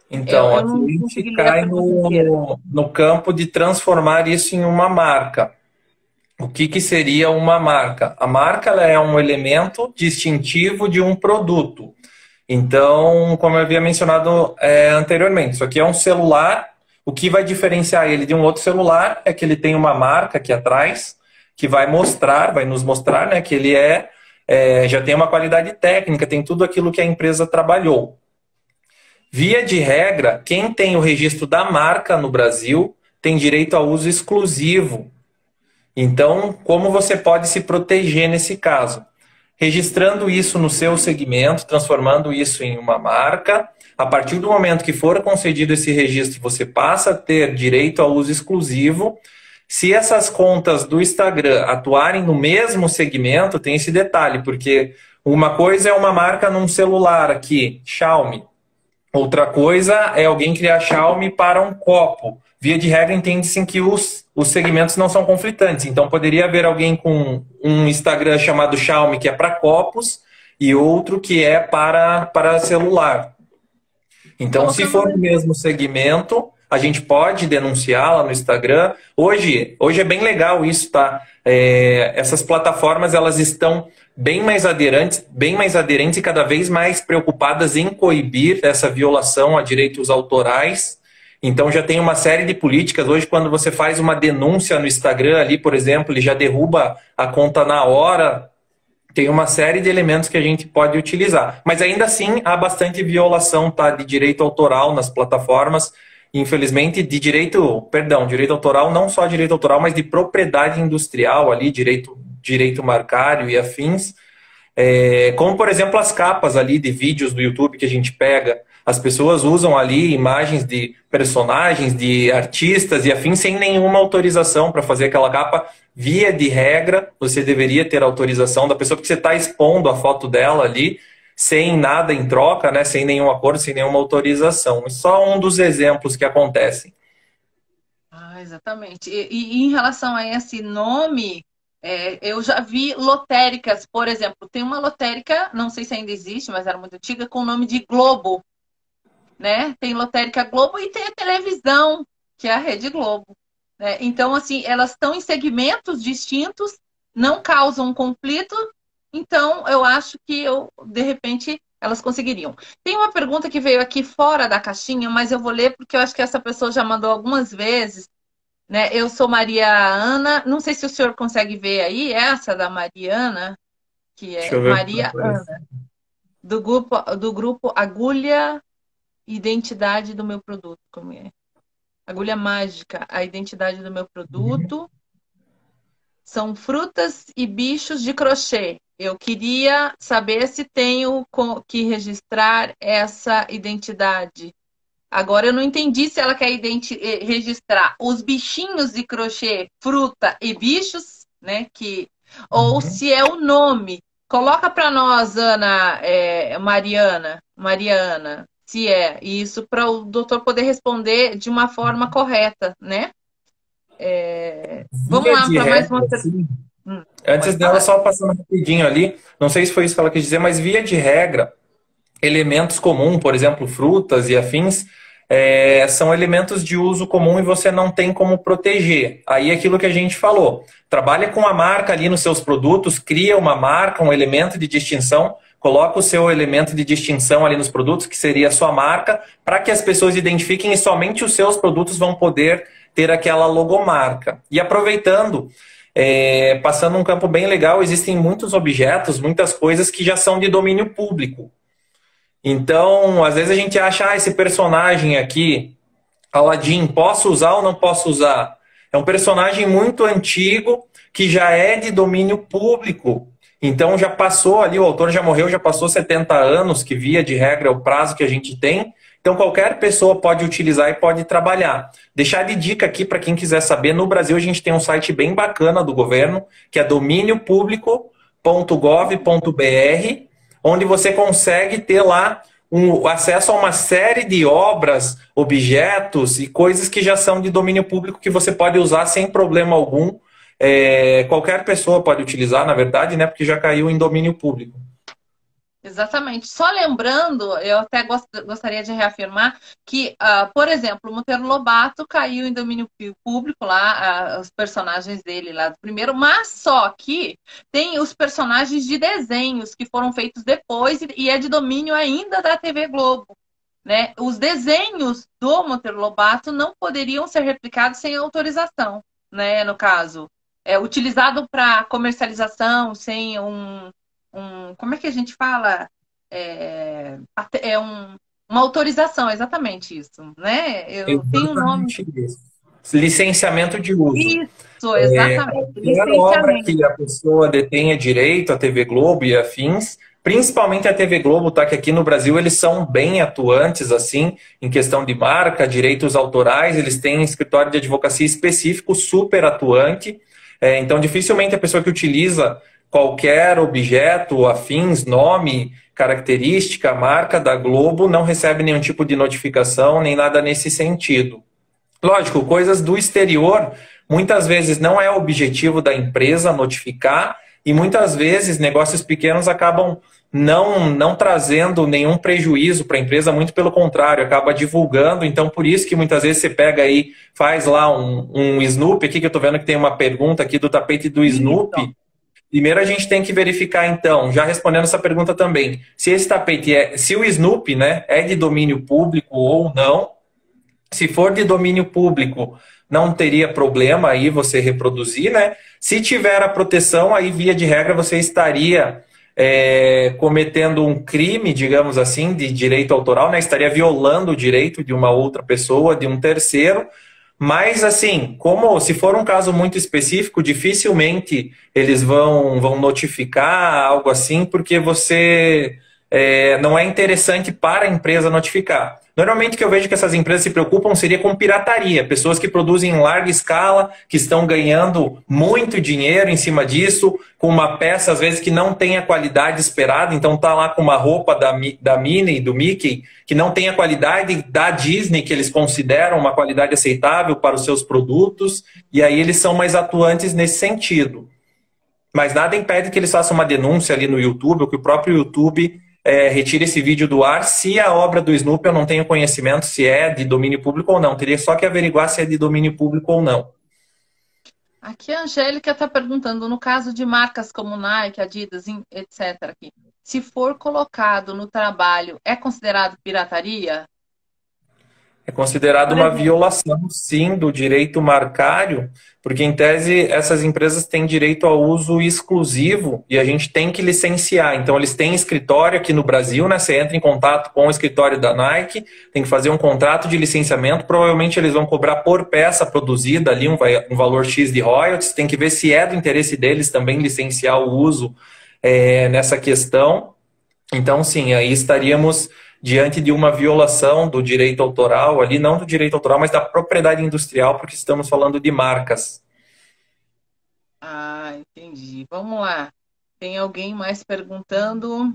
Então, a gente cai no campo de transformar isso em uma marca. O que seria uma marca? A marca ela é um elemento distintivo de um produto. Então, como eu havia mencionado anteriormente, isso aqui é um celular. O que vai diferenciar ele de um outro celular é que ele tem uma marca aqui atrás, que vai nos mostrar, né, que ele já tem uma qualidade técnica, tem tudo aquilo que a empresa trabalhou. Via de regra, quem tem o registro da marca no Brasil tem direito ao uso exclusivo. Então, como você pode se proteger nesse caso? Registrando isso no seu segmento, transformando isso em uma marca. A partir do momento que for concedido esse registro, você passa a ter direito ao uso exclusivo. Se essas contas do Instagram atuarem no mesmo segmento, tem esse detalhe, porque uma coisa é uma marca num celular aqui, Xiaomi. Outra coisa é alguém criar Xiaomi para um copo. Via de regra, entende-se que os segmentos não são conflitantes. Então, poderia haver alguém com um Instagram chamado Xiaomi, que é para copos, e outro que é para celular. Então, se for o mesmo segmento, a gente pode denunciar lá no Instagram. Hoje é bem legal isso, tá? Essas plataformas, elas estão bem mais aderentes e cada vez mais preocupadas em coibir essa violação a direitos autorais. Então já tem uma série de políticas. Hoje, quando você faz uma denúncia no Instagram ali, por exemplo, ele já derruba a conta na hora. Tem uma série de elementos que a gente pode utilizar. Mas ainda assim, há bastante violação, tá, de direito autoral nas plataformas. Infelizmente, direito autoral, não só direito autoral, mas de propriedade industrial ali, direito marcário e afins. Como, por exemplo, as capas ali de vídeos do YouTube que a gente pega. As pessoas usam ali imagens de personagens, de artistas e afins sem nenhuma autorização para fazer aquela capa. Via de regra, você deveria ter autorização da pessoa, porque você está expondo a foto dela ali. sem nada em troca, né? Sem nenhum acordo, sem nenhuma autorização. É só um dos exemplos que acontecem. Ah, exatamente. E em relação a esse nome, eu já vi lotéricas, por exemplo, tem uma lotérica, não sei se ainda existe, mas era muito antiga, com o nome de Globo, né? Tem lotérica Globo e tem a televisão, que é a Rede Globo, né? Então, assim, elas estão em segmentos distintos, não causam conflito, então eu acho que de repente, elas conseguiriam. Tem uma pergunta que veio aqui fora da caixinha, mas eu vou ler porque eu acho que essa pessoa já mandou algumas vezes, né? Eu sou Maria Ana, não sei se o senhor consegue ver aí, essa da Mariana, que Deixa é eu ver o que Maria aparece. Ana, do grupo Agulha Identidade do Meu Produto, como é? Agulha Mágica, a identidade do meu produto. São frutas e bichos de crochê. Eu queria saber se tenho que registrar essa identidade. Agora eu não entendi se ela quer registrar os bichinhos de crochê, fruta e bichos, né? Ou se é o nome. Coloca para nós, Ana, Mariana, se é isso, para o doutor poder responder de uma forma correta, né? Vamos Via lá de para mais uma regra, pergunta. sim. Antes Pode dela, falar. só passando rapidinho ali, não sei se foi isso que ela quis dizer, mas via de regra, elementos comuns, por exemplo, frutas e afins, são elementos de uso comum e você não tem como proteger. Aí é aquilo que a gente falou. Trabalha com a marca ali nos seus produtos, cria uma marca, um elemento de distinção, coloca o seu elemento de distinção ali nos produtos, que seria a sua marca, para que as pessoas identifiquem e somente os seus produtos vão poder ter aquela logomarca. E aproveitando, passando um campo bem legal, existem muitos objetos, muitas coisas que já são de domínio público. Então, às vezes a gente acha, esse personagem aqui, Aladdin, posso usar ou não posso usar? É um personagem muito antigo que já é de domínio público. Então já passou ali, o autor já morreu, já passou 70 anos, que via de regra é o prazo que a gente tem. Então qualquer pessoa pode utilizar e pode trabalhar. Deixar de dica aqui para quem quiser saber, no Brasil a gente tem um site bem bacana do governo, que é domíniopublico.gov.br, onde você consegue ter lá acesso a uma série de obras, objetos e coisas que já são de domínio público que você pode usar sem problema algum. Qualquer pessoa pode utilizar, na verdade, né? Porque já caiu em domínio público. Exatamente. Só lembrando, eu até gostaria de reafirmar que, por exemplo, o Monteiro Lobato caiu em domínio público lá, os personagens dele lá do primeiro, mas só que tem os personagens de desenhos que foram feitos depois e é de domínio ainda da TV Globo, né? Os desenhos do Monteiro Lobato não poderiam ser replicados sem autorização, né? No caso, utilizado para comercialização sem como é que a gente fala? Uma autorização, exatamente isso, né? Eu tenho um nome. Exatamente isso. Licenciamento de uso. Isso, exatamente. Qualquer obra Licenciamento. que a pessoa detenha direito, a TV Globo e afins, principalmente a TV Globo, tá? Que aqui no Brasil eles são bem atuantes, assim, em questão de marca, direitos autorais, eles têm um escritório de advocacia específico, super atuante. Então, dificilmente a pessoa que utiliza qualquer objeto, afins, nome, característica, marca da Globo, não recebe nenhum tipo de notificação, nem nada nesse sentido. Lógico, coisas do exterior, muitas vezes não é o objetivo da empresa notificar e muitas vezes negócios pequenos acabam não trazendo nenhum prejuízo para a empresa, muito pelo contrário, acaba divulgando. Então, por isso que muitas vezes você pega aí, faz lá um Snoopy, aqui que eu estou vendo que tem uma pergunta aqui do tapete do Snoopy. Primeiro a gente tem que verificar, então, já respondendo essa pergunta também, se esse tapete se o Snoopy, né, é de domínio público ou não. Se for de domínio público, não teria problema aí você reproduzir, né? Se tiver a proteção, aí via de regra você estaria cometendo um crime, digamos assim, de direito autoral, né? Estaria violando o direito de uma outra pessoa, de um terceiro. Mas, assim, como se for um caso muito específico, dificilmente eles vão notificar algo assim, porque você não é interessante para a empresa notificar. Normalmente o que eu vejo que essas empresas se preocupam seria com pirataria, pessoas que produzem em larga escala, que estão ganhando muito dinheiro em cima disso, com uma peça às vezes que não tem a qualidade esperada, então tá lá com uma roupa da Minnie, do Mickey, que não tem a qualidade da Disney, que eles consideram uma qualidade aceitável para os seus produtos, e aí eles são mais atuantes nesse sentido. Mas nada impede que eles façam uma denúncia ali no YouTube, ou que o próprio YouTube retire esse vídeo do ar, se a obra do Snoopy eu não tenho conhecimento se é de domínio público ou não. Teria só que averiguar se é de domínio público ou não. Aqui a Angélica está perguntando, no caso de marcas como Nike, Adidas, etc., aqui, se for colocado no trabalho, é considerado pirataria? É considerado uma violação, sim, do direito marcário, porque, em tese, essas empresas têm direito ao uso exclusivo e a gente tem que licenciar. Então, eles têm escritório aqui no Brasil, né? Você entra em contato com o escritório da Nike, tem que fazer um contrato de licenciamento, provavelmente eles vão cobrar por peça produzida ali um valor X de royalties, tem que ver se é do interesse deles também licenciar o uso nessa questão. Então, sim, aí estaríamos diante de uma violação do direito autoral, ali não do direito autoral, mas da propriedade industrial, porque estamos falando de marcas. Ah, entendi. Vamos lá. Tem alguém mais perguntando?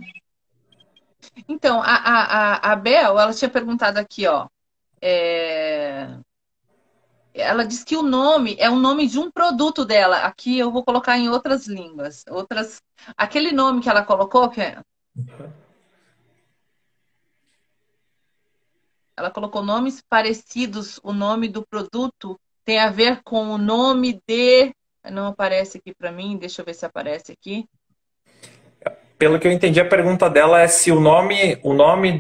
Então, a Bel, ela tinha perguntado aqui, ó. Ela disse que o nome é o nome de um produto dela. Aqui eu vou colocar em outras línguas. Aquele nome que ela colocou, ela colocou nomes parecidos, o nome do produto tem a ver com o nome de... Não aparece aqui para mim, deixa eu ver se aparece aqui. Pelo que eu entendi, a pergunta dela é se o nome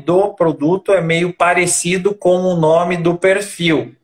do produto é meio parecido com o nome do perfil.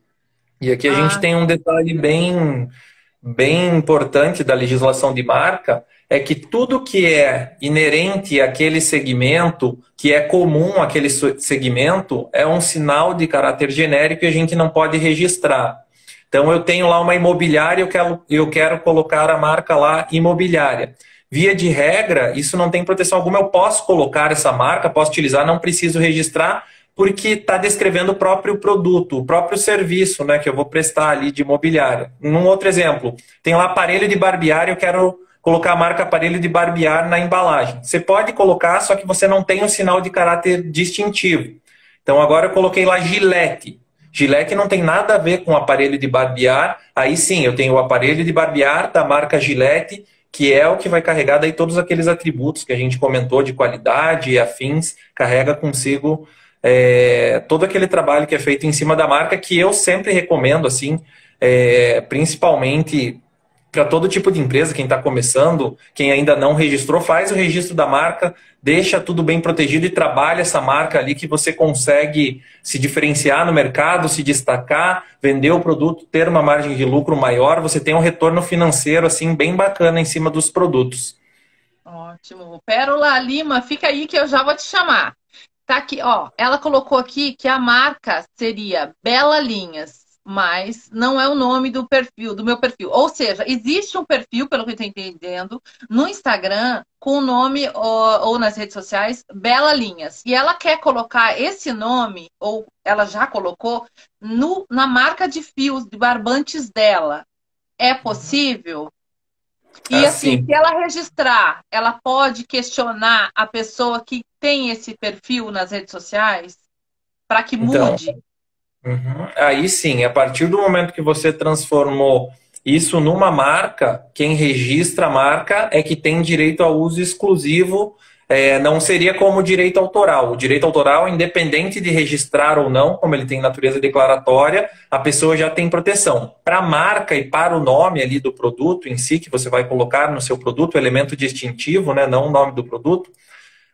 E aqui a gente tem um detalhe bem importante da legislação de marca, é que tudo que é inerente àquele segmento, que é comum àquele segmento, é um sinal de caráter genérico e a gente não pode registrar. Então eu tenho lá uma imobiliária e eu quero colocar a marca lá imobiliária. Via de regra, isso não tem proteção alguma, eu posso colocar essa marca, posso utilizar, não preciso registrar, porque está descrevendo o próprio produto, o próprio serviço, né, que eu vou prestar ali de imobiliária. Num outro exemplo, tem lá aparelho de barbear e eu quero colocar a marca aparelho de barbear na embalagem. Você pode colocar, só que você não tem um sinal de caráter distintivo. Então agora eu coloquei lá Gillette. Gillette não tem nada a ver com aparelho de barbear. Aí sim, eu tenho o aparelho de barbear da marca Gillette, que é o que vai carregar daí todos aqueles atributos que a gente comentou de qualidade e afins, carrega consigo todo aquele trabalho que é feito em cima da marca, que eu sempre recomendo, assim, principalmente para todo tipo de empresa, quem está começando, quem ainda não registrou, faz o registro da marca, deixa tudo bem protegido e trabalha essa marca ali que você consegue se diferenciar no mercado, se destacar, vender o produto, ter uma margem de lucro maior, você tem um retorno financeiro assim bem bacana em cima dos produtos. Ótimo. Pérola Lima, fica aí que eu já vou te chamar. Tá aqui, ó, ela colocou aqui que a marca seria Bela Linhas, mas não é o nome do perfil, do meu perfil. Ou seja, existe um perfil, pelo que eu estou entendendo, no Instagram, com o nome, ou nas redes sociais, Bela Linhas. E ela quer colocar esse nome, ou ela já colocou, na marca de fios, de barbantes dela. É possível? E assim, se ela registrar, ela pode questionar a pessoa que tem esse perfil nas redes sociais para que mude? Aí sim, a partir do momento que você transformou isso numa marca, quem registra a marca é que tem direito ao uso exclusivo, não seria como direito autoral. O direito autoral, independente de registrar ou não, como ele tem natureza declaratória, a pessoa já tem proteção. Para a marca e para o nome ali do produto em si, que você vai colocar no seu produto, o elemento distintivo, né, não o nome do produto,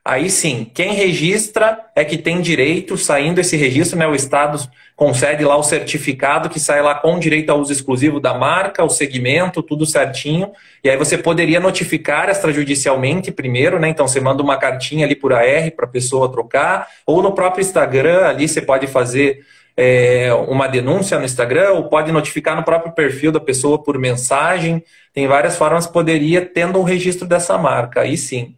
aí sim, quem registra é que tem direito, saindo esse registro, né, o Estado concede lá o certificado que sai lá com direito ao uso exclusivo da marca, o segmento, tudo certinho. E aí você poderia notificar extrajudicialmente primeiro, né? Então você manda uma cartinha ali por AR para a pessoa trocar, ou no próprio Instagram, ali você pode fazer uma denúncia no Instagram, ou pode notificar no próprio perfil da pessoa por mensagem. Tem várias formas que poderia, tendo um registro dessa marca, aí sim.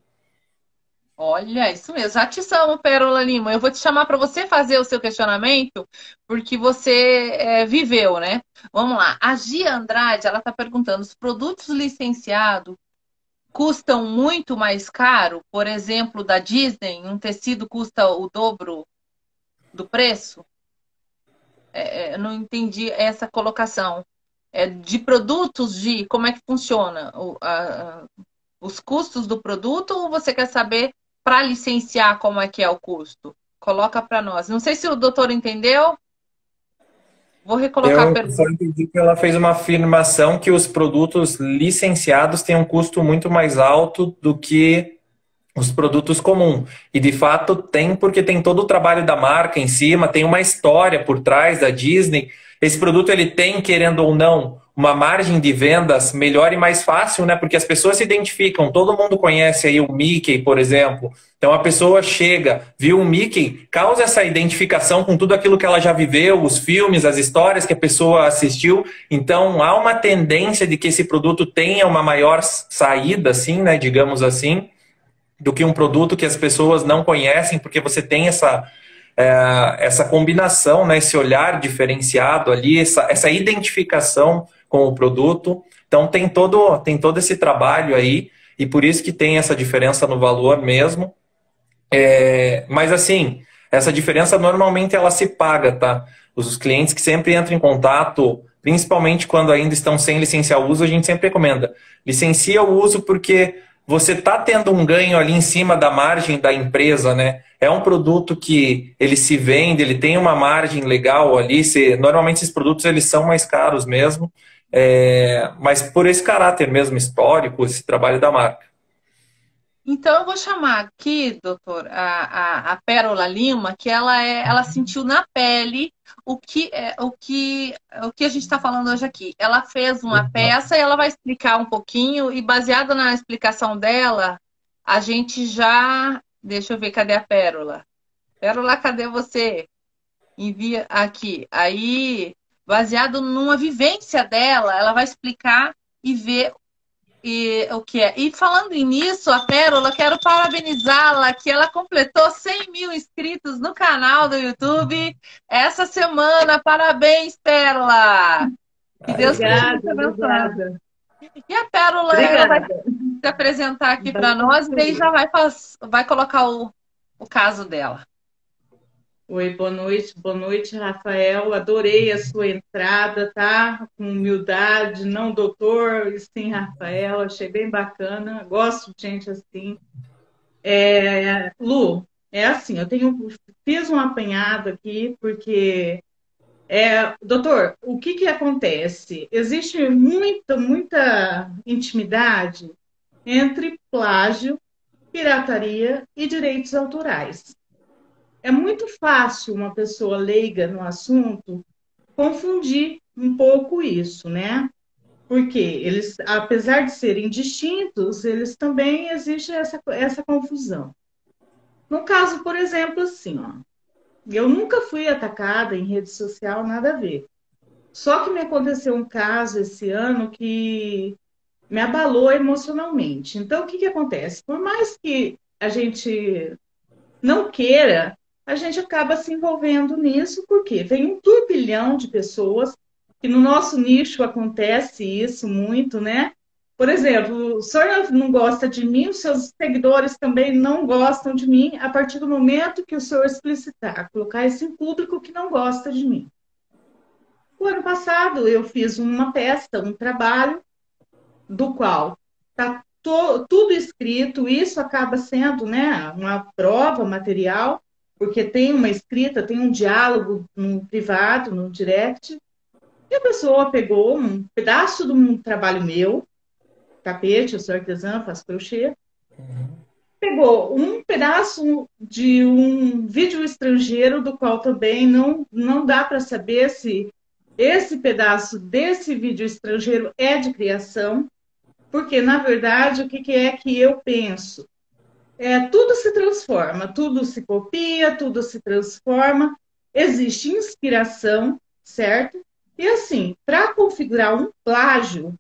Olha, isso mesmo. Já te chamo, Pérola Lima. Eu vou te chamar para você fazer o seu questionamento, porque você viveu, né? Vamos lá. A Gia Andrade, ela está perguntando: os produtos licenciados custam muito mais caro? Por exemplo, da Disney, um tecido custa o dobro do preço? Eu não entendi essa colocação. De produtos de como é que funciona os custos do produto, ou você quer saber para licenciar como é que é o custo? Coloca para nós. Não sei se o doutor entendeu. Vou recolocar a Eu só pergunta. entendi que ela fez uma afirmação que os produtos licenciados têm um custo muito mais alto do que os produtos comuns. E de fato tem, porque tem todo o trabalho da marca em cima, tem uma história por trás da Disney. Esse produto ele tem, querendo ou não, uma margem de vendas melhor e mais fácil, né? Porque as pessoas se identificam, todo mundo conhece aí o Mickey, por exemplo. Então a pessoa chega, viu o Mickey, causa essa identificação com tudo aquilo que ela já viveu, os filmes, as histórias que a pessoa assistiu. Então há uma tendência de que esse produto tenha uma maior saída, assim, né? Digamos assim, do que um produto que as pessoas não conhecem, porque você tem essa combinação, né, esse olhar diferenciado ali, essa identificação com o produto. Então tem todo esse trabalho aí, e por isso que tem essa diferença no valor mesmo. Mas assim, essa diferença normalmente ela se paga, tá? Os clientes que sempre entram em contato, principalmente quando ainda estão sem licenciar o uso, a gente sempre recomenda: licencia o uso, porque você está tendo um ganho ali em cima da margem da empresa, né? É um produto que ele se vende, ele tem uma margem legal ali. Normalmente esses produtos eles são mais caros mesmo, mas por esse caráter mesmo histórico, esse trabalho da marca. Então, eu vou chamar aqui, doutor, a Pérola Lima, que ela sentiu na pele o que a gente está falando hoje aqui. Ela fez uma peça e ela vai explicar um pouquinho, e baseada na explicação dela, a gente já. Deixa eu ver, cadê a Pérola? Pérola, cadê você? Envia aqui. Aí, baseado numa vivência dela, ela vai explicar e ver o que é. E falando nisso, a Pérola, quero parabenizá-la, que ela completou 100 mil inscritos no canal do YouTube essa semana. Parabéns, Pérola! Que Deus continue Obrigada, te abençoando. obrigada. E a Pérola, ela vai Obrigada. se apresentar aqui para nós, e daí já vai colocar o caso dela. Oi, boa noite, Rafael. Adorei a sua entrada, tá? Com humildade, não doutor, e sim Rafael. Achei bem bacana. Gosto de gente assim. Lu, é assim, fiz um apanhado aqui, porque, doutor, o que que acontece? Existe muita intimidade entre plágio, pirataria e direitos autorais. É muito fácil uma pessoa leiga no assunto confundir um pouco isso, né? Porque eles, apesar de serem distintos, eles também existe essa confusão. No caso, por exemplo, assim, ó, eu nunca fui atacada em rede social, nada a ver. Só que me aconteceu um caso esse ano que me abalou emocionalmente. Então, o que que acontece? Por mais que a gente não queira, a gente acaba se envolvendo nisso, porque vem um turbilhão de pessoas, que no nosso nicho acontece isso muito, né? Por exemplo, o senhor não gosta de mim, os seus seguidores também não gostam de mim, a partir do momento que o senhor explicitar, colocar isso em público que não gosta de mim. O ano passado eu fiz uma peça, um trabalho, do qual está tudo escrito, isso acaba sendo, né, uma prova material, porque tem uma escrita, tem um diálogo no privado, no direct, e a pessoa pegou um pedaço de um trabalho meu, tapete, eu sou artesã, faço crochê, pegou um pedaço de um vídeo estrangeiro, do qual também não dá para saber se esse pedaço desse vídeo estrangeiro é de criação, porque, na verdade, o que é que eu penso? Tudo se transforma, tudo se copia, tudo se transforma, existe inspiração, certo? E assim, para configurar um plágio,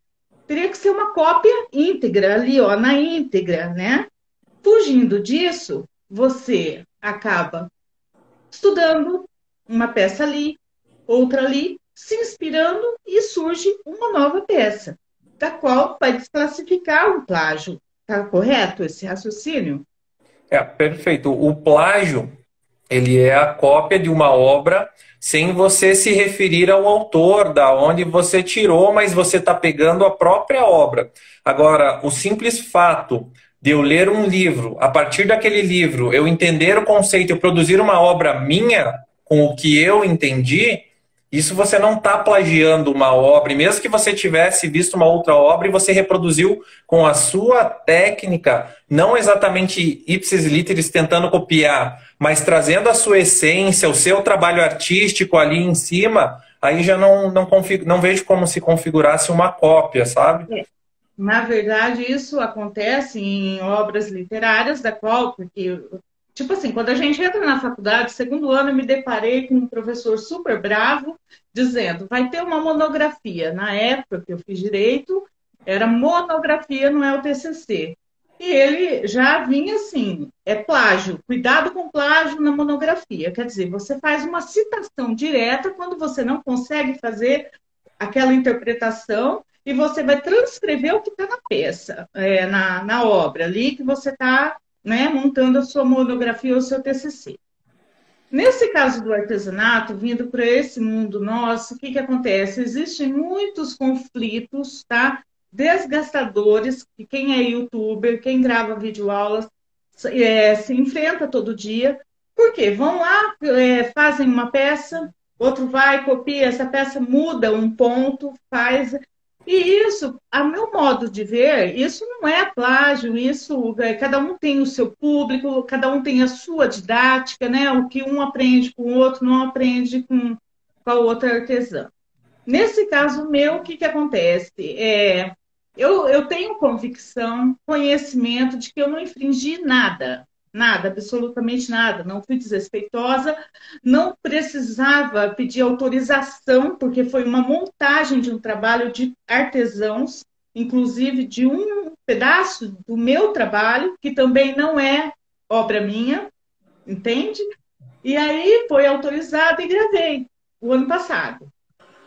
teria que ser uma cópia íntegra ali, ó, na íntegra, né? Fugindo disso, você acaba estudando uma peça ali, outra ali, se inspirando e surge uma nova peça, da qual vai desclassificar o plágio. Está correto esse raciocínio? Perfeito. O plágio, ele é a cópia de uma obra sem você se referir ao autor, da onde você tirou, mas você está pegando a própria obra. Agora, o simples fato de eu ler um livro, a partir daquele livro, eu entender o conceito, eu produzir uma obra minha, com o que eu entendi, isso você não está plagiando uma obra, e mesmo que você tivesse visto uma outra obra e você reproduziu com a sua técnica, não exatamente ipsis literis tentando copiar, mas trazendo a sua essência, o seu trabalho artístico ali em cima, aí já não vejo como se configurasse uma cópia, sabe? Na verdade, isso acontece em obras literárias, da qual, porque, tipo assim, quando a gente entra na faculdade, segundo ano, eu me deparei com um professor super bravo, dizendo, vai ter uma monografia. Na época que eu fiz direito, era monografia, não é o TCC. E ele já vinha assim, é plágio, cuidado com plágio na monografia. Quer dizer, você faz uma citação direta quando você não consegue fazer aquela interpretação e você vai transcrever o que está na peça, na obra ali que você está, né, montando a sua monografia ou o seu TCC. Nesse caso do artesanato, vindo para esse mundo nosso, o que, que acontece? Existem muitos conflitos, tá? Desgastadores, que quem é youtuber, quem grava videoaulas, se enfrenta todo dia. Por quê? Vão lá, fazem uma peça, outro vai, copia, essa peça muda um ponto, faz. E isso, a meu modo de ver, isso não é plágio, isso cada um tem o seu público, cada um tem a sua didática, né? O que um aprende com o outro não aprende com a outra artesã. Nesse caso meu, o que, que acontece? Eu tenho convicção, conhecimento de que eu não infringi nada, nada, absolutamente nada. Não fui desrespeitosa, não precisava pedir autorização, porque foi uma montagem de um trabalho de artesãos, inclusive de um pedaço do meu trabalho, que também não é obra minha, entende? E aí foi autorizado e gravei o ano passado,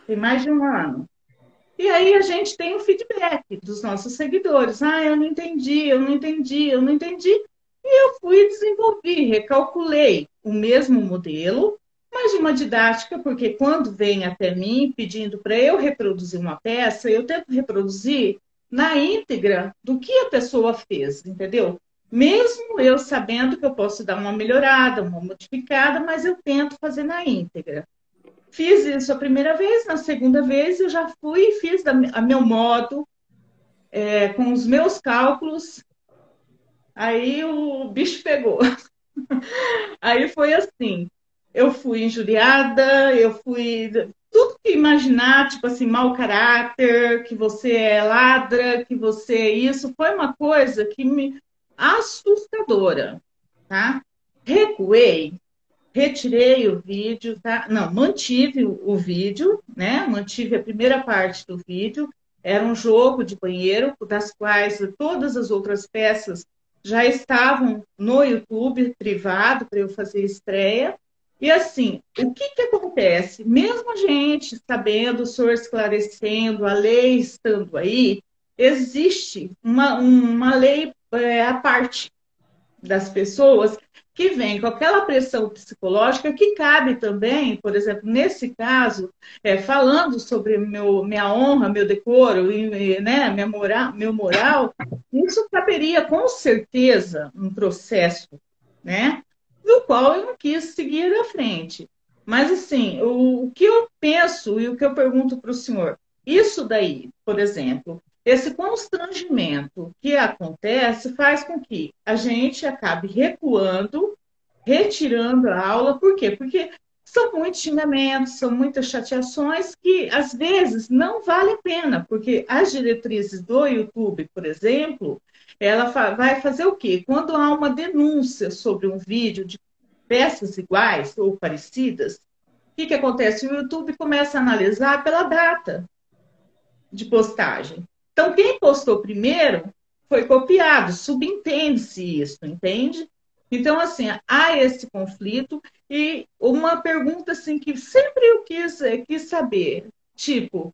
tem mais de um ano. E aí a gente tem o feedback dos nossos seguidores. Ah, eu não entendi, eu não entendi, eu não entendi. E eu fui desenvolver, recalculei o mesmo modelo, mas de uma didática, porque quando vem até mim pedindo para eu reproduzir uma peça, eu tento reproduzir na íntegra do que a pessoa fez, entendeu? Mesmo eu sabendo que eu posso dar uma melhorada, uma modificada, mas eu tento fazer na íntegra. Fiz isso a primeira vez, na segunda vez eu já fui e fiz a meu modo, com os meus cálculos, aí o bicho pegou. Aí foi assim, eu fui injuriada, eu fui tudo que imaginar, tipo assim, mau caráter, que você é ladra, que você é isso, foi uma coisa que me assustadora, tá? Recuei, retirei o vídeo, tá? Não, mantive o vídeo, né? Mantive a primeira parte do vídeo. Era um jogo de banheiro, das quais todas as outras peças já estavam no YouTube privado para eu fazer estreia. E assim, o que que acontece? Mesmo a gente sabendo, o senhor esclarecendo, a lei estando aí, existe uma lei à parte das pessoas que vem com aquela pressão psicológica que cabe também, por exemplo, nesse caso, falando sobre minha honra, meu decoro, né, meu moral, isso caberia com certeza um processo, né, do qual eu não quis seguir à frente. Mas, assim, o que eu penso e o que eu pergunto para o senhor, isso daí, por exemplo, esse constrangimento que acontece faz com que a gente acabe recuando, retirando a aula. Por quê? Porque são muitos xingamentos, são muitas chateações que, às vezes, não vale a pena, porque as diretrizes do YouTube, por exemplo, ela vai fazer o quê? Quando há uma denúncia sobre um vídeo de peças iguais ou parecidas, o que, que acontece? O YouTube começa a analisar pela data de postagem. Então, quem postou primeiro foi copiado, subentende-se isso, entende? Então, assim, há esse conflito e uma pergunta assim que sempre eu quis saber, tipo, o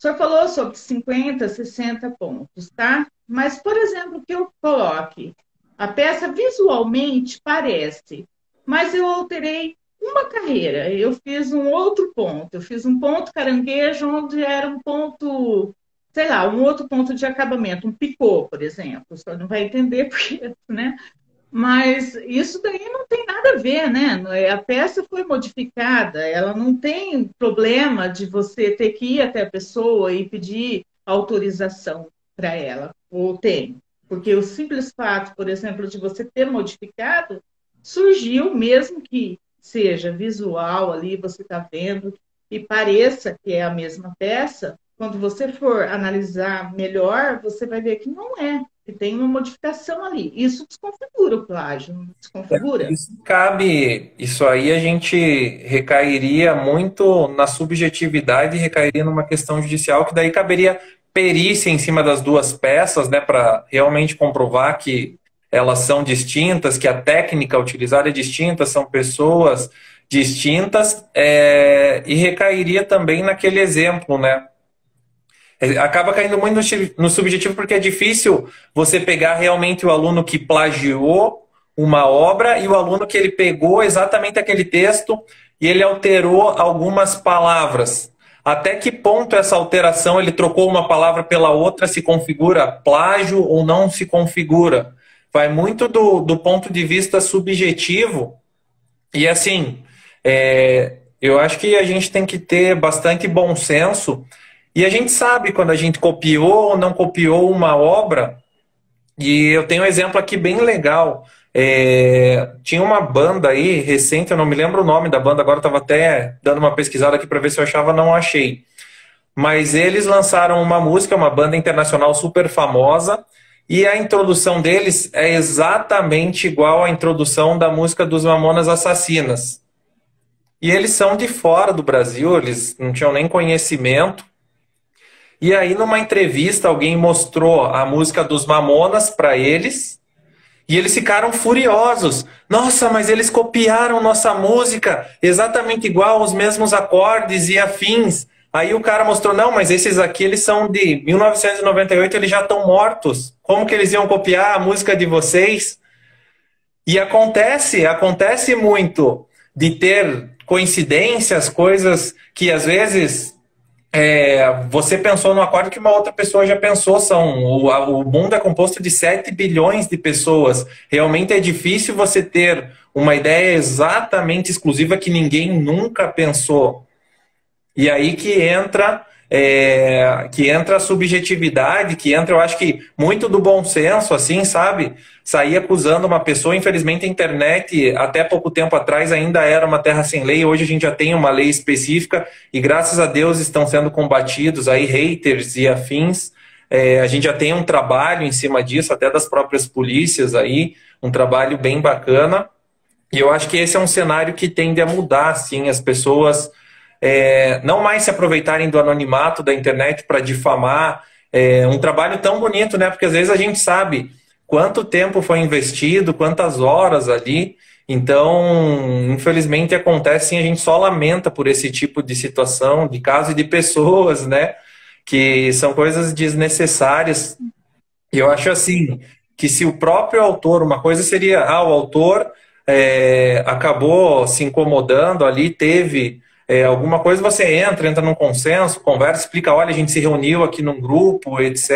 senhor falou sobre 50, 60 pontos, tá? Mas, por exemplo, que eu coloque, a peça visualmente parece, mas eu alterei uma carreira, eu fiz um outro ponto, eu fiz um ponto caranguejo onde era um ponto, sei lá, um outro ponto de acabamento, um picô, por exemplo. O senhor não vai entender porque, né? Mas isso daí não tem nada a ver, né? A peça foi modificada, ela não tem problema de você ter que ir até a pessoa e pedir autorização para ela, ou tem. Porque o simples fato, por exemplo, de você ter modificado, surgiu, mesmo que seja visual ali, você está vendo, e pareça que é a mesma peça, quando você for analisar melhor, você vai ver que não é, que tem uma modificação ali. Isso desconfigura o plágio, não desconfigura? Isso aí a gente recairia muito na subjetividade e recairia numa questão judicial, que daí caberia perícia em cima das duas peças, né, para realmente comprovar que elas são distintas, que a técnica utilizada é distinta, são pessoas distintas, e recairia também naquele exemplo, né? Acaba caindo muito no subjetivo, porque é difícil você pegar realmente o aluno que plagiou uma obra e o aluno que ele pegou exatamente aquele texto e ele alterou algumas palavras. Até que ponto essa alteração, ele trocou uma palavra pela outra, se configura plágio ou não se configura? Vai muito do ponto de vista subjetivo. E assim, eu acho que a gente tem que ter bastante bom senso. E a gente sabe quando a gente copiou ou não copiou uma obra. E eu tenho um exemplo aqui bem legal. Tinha uma banda aí, recente, eu não me lembro o nome da banda, agora estava até dando uma pesquisada aqui para ver se eu achava, não achei. Mas eles lançaram uma música, uma banda internacional super famosa, e a introdução deles é exatamente igual à introdução da música dos Mamonas Assassinas. E eles são de fora do Brasil, eles não tinham nem conhecimento. E aí, numa entrevista, alguém mostrou a música dos Mamonas para eles e eles ficaram furiosos. Nossa, mas eles copiaram nossa música exatamente igual, os mesmos acordes e afins. Aí o cara mostrou, não, mas esses aqui eles são de 1998, eles já estão mortos. Como que eles iam copiar a música de vocês? E acontece muito de ter coincidências, coisas que às vezes... você pensou no acorde que uma outra pessoa já pensou. O mundo é composto de 7 bilhões de pessoas. Realmente é difícil você ter uma ideia exatamente exclusiva que ninguém nunca pensou. E aí que entra a subjetividade, que entra, eu acho que muito do bom senso, assim, sabe? Sair acusando uma pessoa. Infelizmente a internet, até pouco tempo atrás, ainda era uma terra sem lei. Hoje a gente já tem uma lei específica e graças a Deus estão sendo combatidos aí haters e afins. A gente já tem um trabalho em cima disso, até das próprias polícias aí, um trabalho bem bacana. E eu acho que esse é um cenário que tende a mudar, assim, as pessoas não mais se aproveitarem do anonimato da internet para difamar. Um trabalho tão bonito, né? Porque às vezes a gente sabe quanto tempo foi investido, quantas horas ali. Então, infelizmente acontece, sim, a gente só lamenta por esse tipo de situação, de caso e de pessoas, né? Que são coisas desnecessárias. E eu acho assim, que se o próprio autor, uma coisa seria, o autor acabou se incomodando ali, teve alguma coisa, você entra num consenso, conversa, explica, olha, a gente se reuniu aqui num grupo, etc.,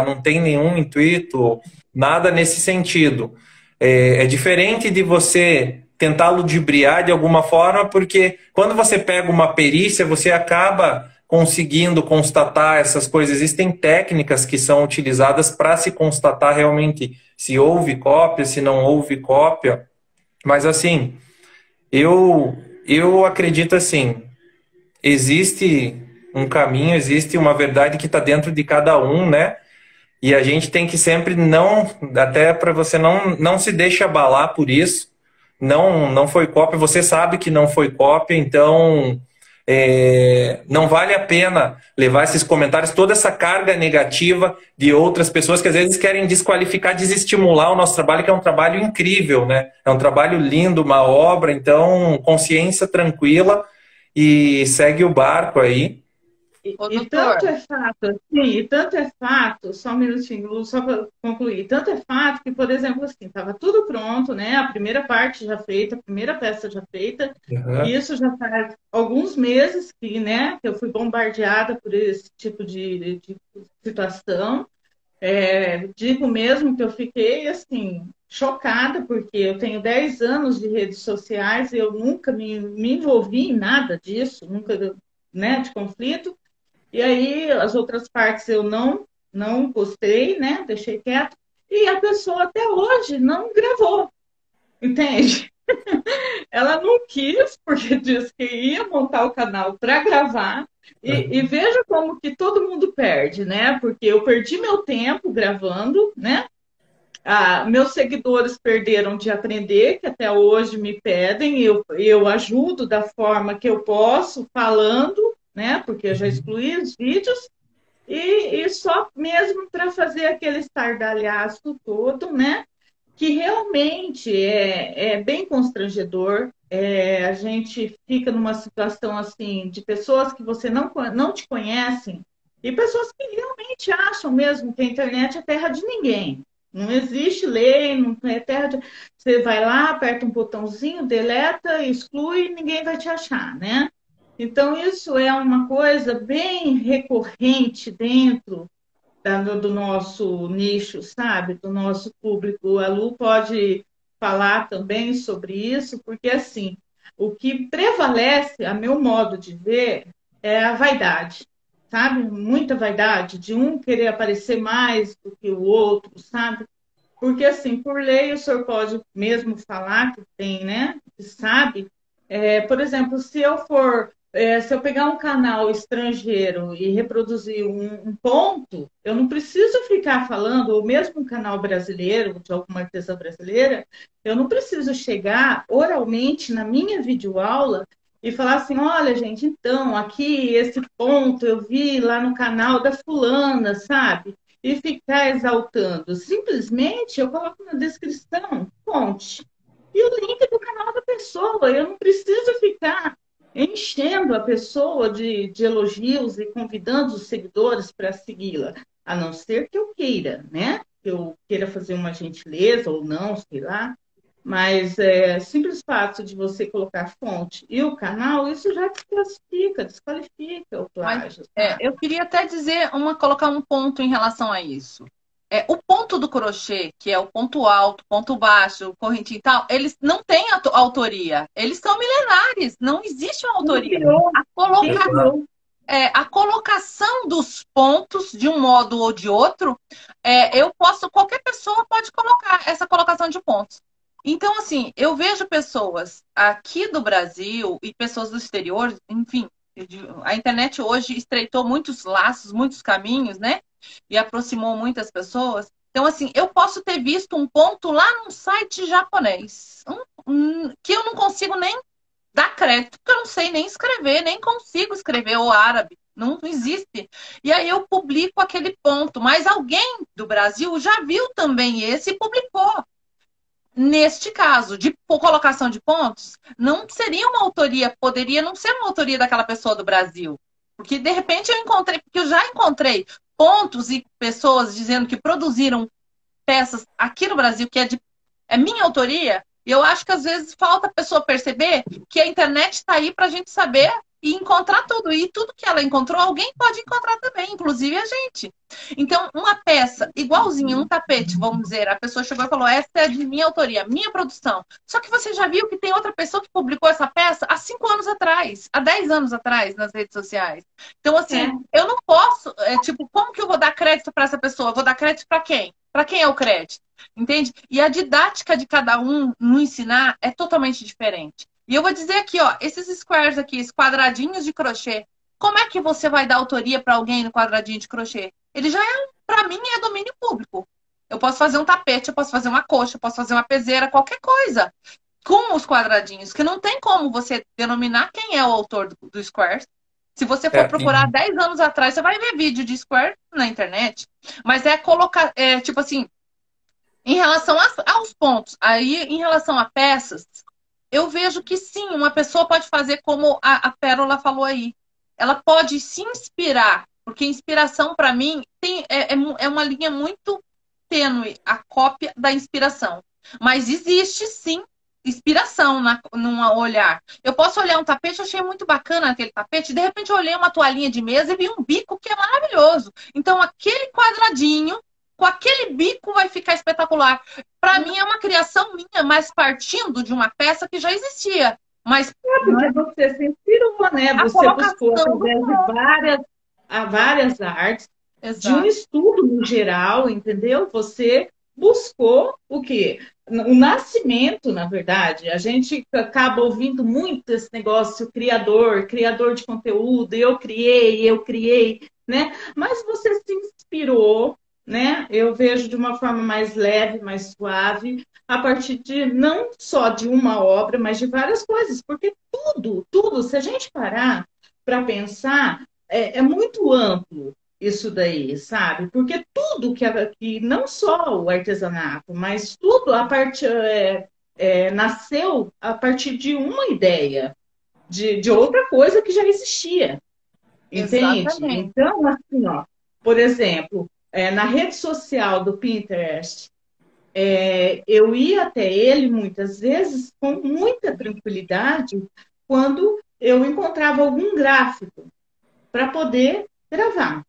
não tem nenhum intuito, nada nesse sentido. É diferente de você tentar ludibriar de alguma forma, porque quando você pega uma perícia, você acaba conseguindo constatar essas coisas. Existem técnicas que são utilizadas para se constatar realmente se houve cópia, se não houve cópia. Mas assim, eu acredito assim, existe um caminho, existe uma verdade que está dentro de cada um, né? E a gente tem que sempre até para você não se deixe abalar por isso. Não foi cópia, você sabe que não foi cópia, então não vale a pena levar esses comentários, toda essa carga negativa de outras pessoas que às vezes querem desqualificar, desestimular o nosso trabalho, que é um trabalho incrível, né? É um trabalho lindo, uma obra, então consciência tranquila e segue o barco aí. E tanto é fato, assim, e tanto é fato, só um minutinho, Lu, só para concluir, tanto é fato que, por exemplo, assim, estava tudo pronto, né? A primeira parte já feita, a primeira peça já feita, e isso já faz alguns meses que, né, que eu fui bombardeada por esse tipo de situação. Digo mesmo que eu fiquei, assim, chocada, porque eu tenho 10 anos de redes sociais e eu nunca me envolvi em nada disso, nunca, né, de conflito. E aí, as outras partes eu não gostei, né? Deixei quieto. E a pessoa até hoje não gravou, entende? Ela não quis, porque disse que ia montar o canal para gravar. E veja como que todo mundo perde, né? Porque eu perdi meu tempo gravando, né? Meus seguidores perderam de aprender, que até hoje me pedem, eu ajudo da forma que eu posso, falando, né? Porque eu já excluí os vídeos, e só mesmo para fazer aquele estardalhaço todo, né? Que realmente é bem constrangedor. A gente fica numa situação assim de pessoas que você não te conhecem e pessoas que realmente acham mesmo que a internet é terra de ninguém. Não existe lei, não é terra de... Você vai lá, aperta um botãozinho, deleta, exclui, ninguém vai te achar, né? Então, isso é uma coisa bem recorrente dentro do nosso nicho, sabe? Do nosso público. A Lu pode falar também sobre isso, porque, assim, o que prevalece, a meu modo de ver, é a vaidade, sabe? Muita vaidade, de um querer aparecer mais do que o outro, sabe? Porque, assim, por lei, o senhor pode mesmo falar que tem, né? Que sabe. Por exemplo, se eu pegar um canal estrangeiro e reproduzir um ponto, eu não preciso ficar falando, ou mesmo um canal brasileiro, de alguma artesã brasileira, eu não preciso chegar oralmente na minha videoaula e falar assim, olha, gente, então, aqui, esse ponto eu vi lá no canal da fulana, sabe? E ficar exaltando. Simplesmente eu coloco na descrição, fonte, e o link do canal da pessoa. Eu não preciso ficar enchendo a pessoa de elogios e convidando os seguidores para segui-la, a não ser que eu queira, né? Que eu queira fazer uma gentileza ou não, sei lá. Mas simples fato de você colocar a fonte e o canal, isso já desqualifica o plágio. Eu queria até colocar um ponto em relação a isso. O ponto do crochê, que é o ponto alto, ponto baixo, correntinho e tal, eles não têm autoria. Eles são milenares, não existe uma autoria. A colocação dos pontos, de um modo ou de outro, qualquer pessoa pode colocar essa colocação de pontos. Então, assim, eu vejo pessoas aqui do Brasil e pessoas do exterior, enfim, a internet hoje estreitou muitos laços, muitos caminhos, né? E aproximou muitas pessoas. Então, assim, eu posso ter visto um ponto lá num site japonês, que eu não consigo nem dar crédito, porque eu não sei nem escrever, nem consigo escrever o árabe. Não existe. E aí eu publico aquele ponto. Mas alguém do Brasil já viu também esse e publicou. Neste caso, de colocação de pontos, não seria uma autoria, poderia não ser uma autoria daquela pessoa do Brasil. Porque, de repente, porque eu já encontrei pontos e pessoas dizendo que produziram peças aqui no Brasil, que é minha autoria, e eu acho que, às vezes, falta a pessoa perceber que a internet está aí para a gente saber e encontrar tudo. E tudo que ela encontrou, alguém pode encontrar também, inclusive a gente. Então, uma peça igualzinha, um tapete, vamos dizer, a pessoa chegou e falou, essa é de minha autoria, minha produção. Só que você já viu que tem outra pessoa que publicou essa peça há 5 anos atrás, há 10 anos atrás, nas redes sociais. Então, assim, eu não posso, como que eu vou dar crédito para essa pessoa? Eu vou dar crédito para quem? Para quem é o crédito? Entende? E a didática de cada um no ensinar é totalmente diferente. E eu vou dizer aqui, ó, esses squares aqui, esses quadradinhos de crochê, como é que você vai dar autoria para alguém no quadradinho de crochê? Ele já para mim, é domínio público. Eu posso fazer um tapete, eu posso fazer uma coxa, eu posso fazer uma peseira, qualquer coisa. com os quadradinhos, que não tem como você denominar quem é o autor do Square. Se você for procurar 10 anos atrás, você vai ver vídeo de Square na internet. Mas é colocar, tipo assim, em relação aos pontos, aí em relação a peças, eu vejo que sim, uma pessoa pode fazer como a Pérola falou aí. Ela pode se inspirar, porque inspiração, para mim, é uma linha muito tênue, a cópia da inspiração. Mas existe sim inspiração num olhar. Eu posso olhar um tapete, eu achei muito bacana aquele tapete, de repente eu olhei uma toalhinha de mesa e vi um bico que é maravilhoso. Então aquele quadradinho com aquele bico vai ficar espetacular. Para mim é uma criação minha, mas partindo de uma peça que já existia. Mas porque você se inspirou, né? Você buscou através de várias artes, de um estudo no geral, entendeu? Você buscou o quê? O nascimento, na verdade. A gente acaba ouvindo muito esse negócio criador de conteúdo, eu criei, né? Mas você se inspirou, né? Eu vejo de uma forma mais leve, mais suave, a partir de não só de uma obra, mas de várias coisas, porque tudo, se a gente parar para pensar, é muito amplo isso daí, sabe? Porque tudo que não só o artesanato, mas tudo nasceu a partir de uma ideia, de outra coisa que já existia, entende? Exatamente. Então, assim, ó, por exemplo, na rede social do Pinterest, eu ia até ele muitas vezes com muita tranquilidade quando eu encontrava algum gráfico para poder gravar.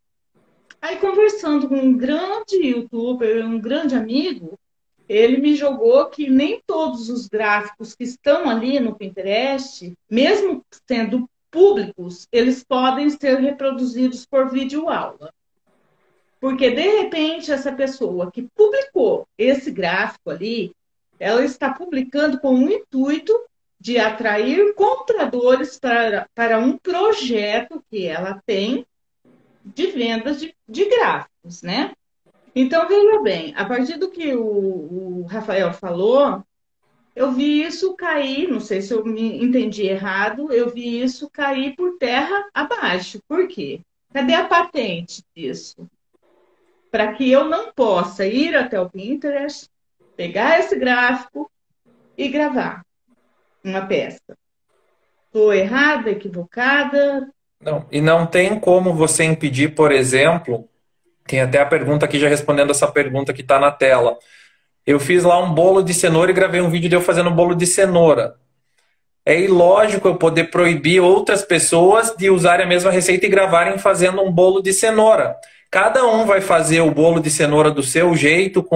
Aí, conversando com um grande youtuber, um grande amigo, ele me jogou que nem todos os gráficos que estão ali no Pinterest, mesmo sendo públicos, eles podem ser reproduzidos por videoaula. Porque, de repente, essa pessoa que publicou esse gráfico ali, ela está publicando com o intuito de atrair compradores para um projeto que ela tem de vendas de gráficos, né? Então, veja bem, a partir do que o Rafael falou, eu vi isso cair, não sei se eu me entendi errado, eu vi isso cair por terra abaixo. Por quê? Cadê a patente disso? Para que eu não possa ir até o Pinterest, pegar esse gráfico e gravar uma peça. Estou errada, equivocada? Não, e não tem como você impedir, por exemplo, tem até a pergunta aqui já respondendo essa pergunta que está na tela. Eu fiz lá um bolo de cenoura e gravei um vídeo de eu fazendo um bolo de cenoura. É ilógico eu poder proibir outras pessoas de usarem a mesma receita e gravarem fazendo um bolo de cenoura. Cada um vai fazer o bolo de cenoura do seu jeito,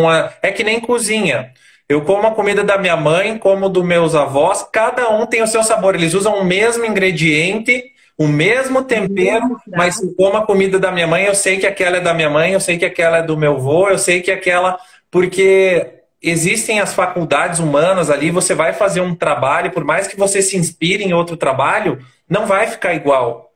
é que nem cozinha. Eu como a comida da minha mãe, como dos meus avós, cada um tem o seu sabor. Eles usam o mesmo ingrediente, o mesmo tempero, mas se eu como a comida da minha mãe, eu sei que aquela é da minha mãe, eu sei que aquela é do meu avô, eu sei que aquela... Porque existem as faculdades humanas ali, você vai fazer um trabalho, por mais que você se inspire em outro trabalho, não vai ficar igual.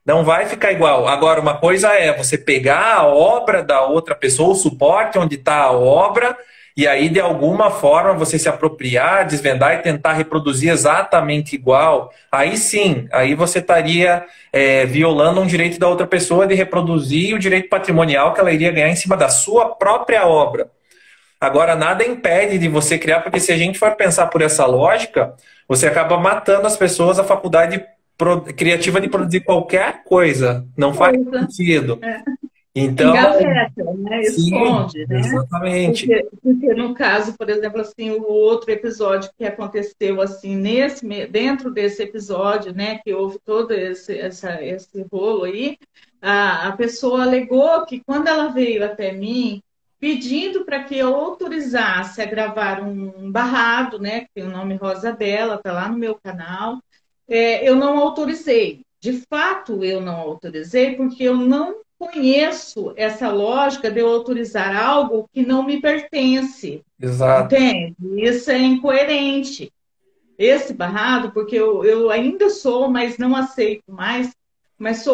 Não vai ficar igual. Agora, uma coisa é você pegar a obra da outra pessoa, o suporte onde está a obra, e aí, de alguma forma, você se apropriar, desvendar e tentar reproduzir exatamente igual. Aí sim, aí você estaria violando um direito da outra pessoa de reproduzir o direito patrimonial que ela iria ganhar em cima da sua própria obra. Agora, nada impede de você criar, porque se a gente for pensar por essa lógica, você acaba matando as pessoas, a faculdade criativa de produzir qualquer coisa. Não faz sentido. Então, engaveta, né? Esconde, sim, né? Exatamente. Porque no caso, por exemplo, assim, o outro episódio que aconteceu assim, dentro desse episódio, né, que houve todo esse rolo aí, a pessoa alegou que quando ela veio até mim pedindo para que eu autorizasse a gravar um barrado, né, que tem o nome Rosa Bela, está lá no meu canal, eu não autorizei. De fato, eu não autorizei porque eu não conheço essa lógica de eu autorizar algo que não me pertence. Exato. Entende? Isso é incoerente. Esse barrado, porque eu ainda sou, mas não aceito mais, mas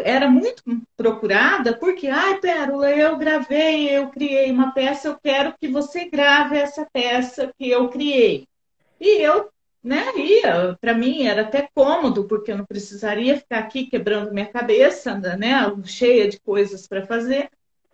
era muito procurada, porque, ai, Pérola, eu gravei, eu criei uma peça, eu quero que você grave essa peça que eu criei. E eu, né, ia, para mim era até cômodo, porque eu não precisaria ficar aqui quebrando minha cabeça, né, cheia de coisas para fazer.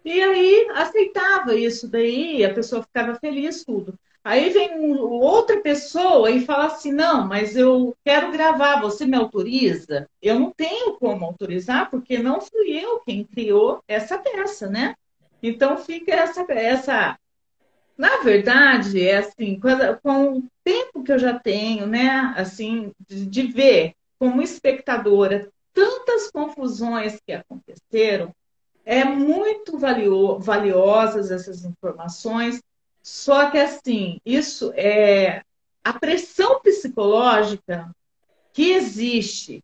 E aí aceitava isso daí, a pessoa ficava feliz, tudo. Aí vem outra pessoa e fala assim: não, mas eu quero gravar, você me autoriza? Eu não tenho como autorizar, porque não fui eu quem criou essa peça, né? Então fica essa na verdade, é assim, com o tempo que eu já tenho, né, assim, de ver como espectadora tantas confusões que aconteceram, é muito valiosas essas informações, só que assim, isso é a pressão psicológica que existe,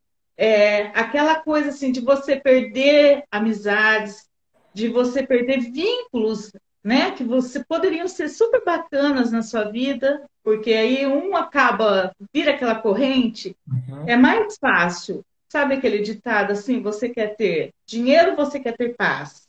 aquela coisa assim de você perder amizades, de você perder vínculos, né, que você poderiam ser super bacanas na sua vida, porque aí um acaba, vira aquela corrente, Uhum. é mais fácil. Sabe aquele ditado assim, você quer ter dinheiro, você quer ter paz.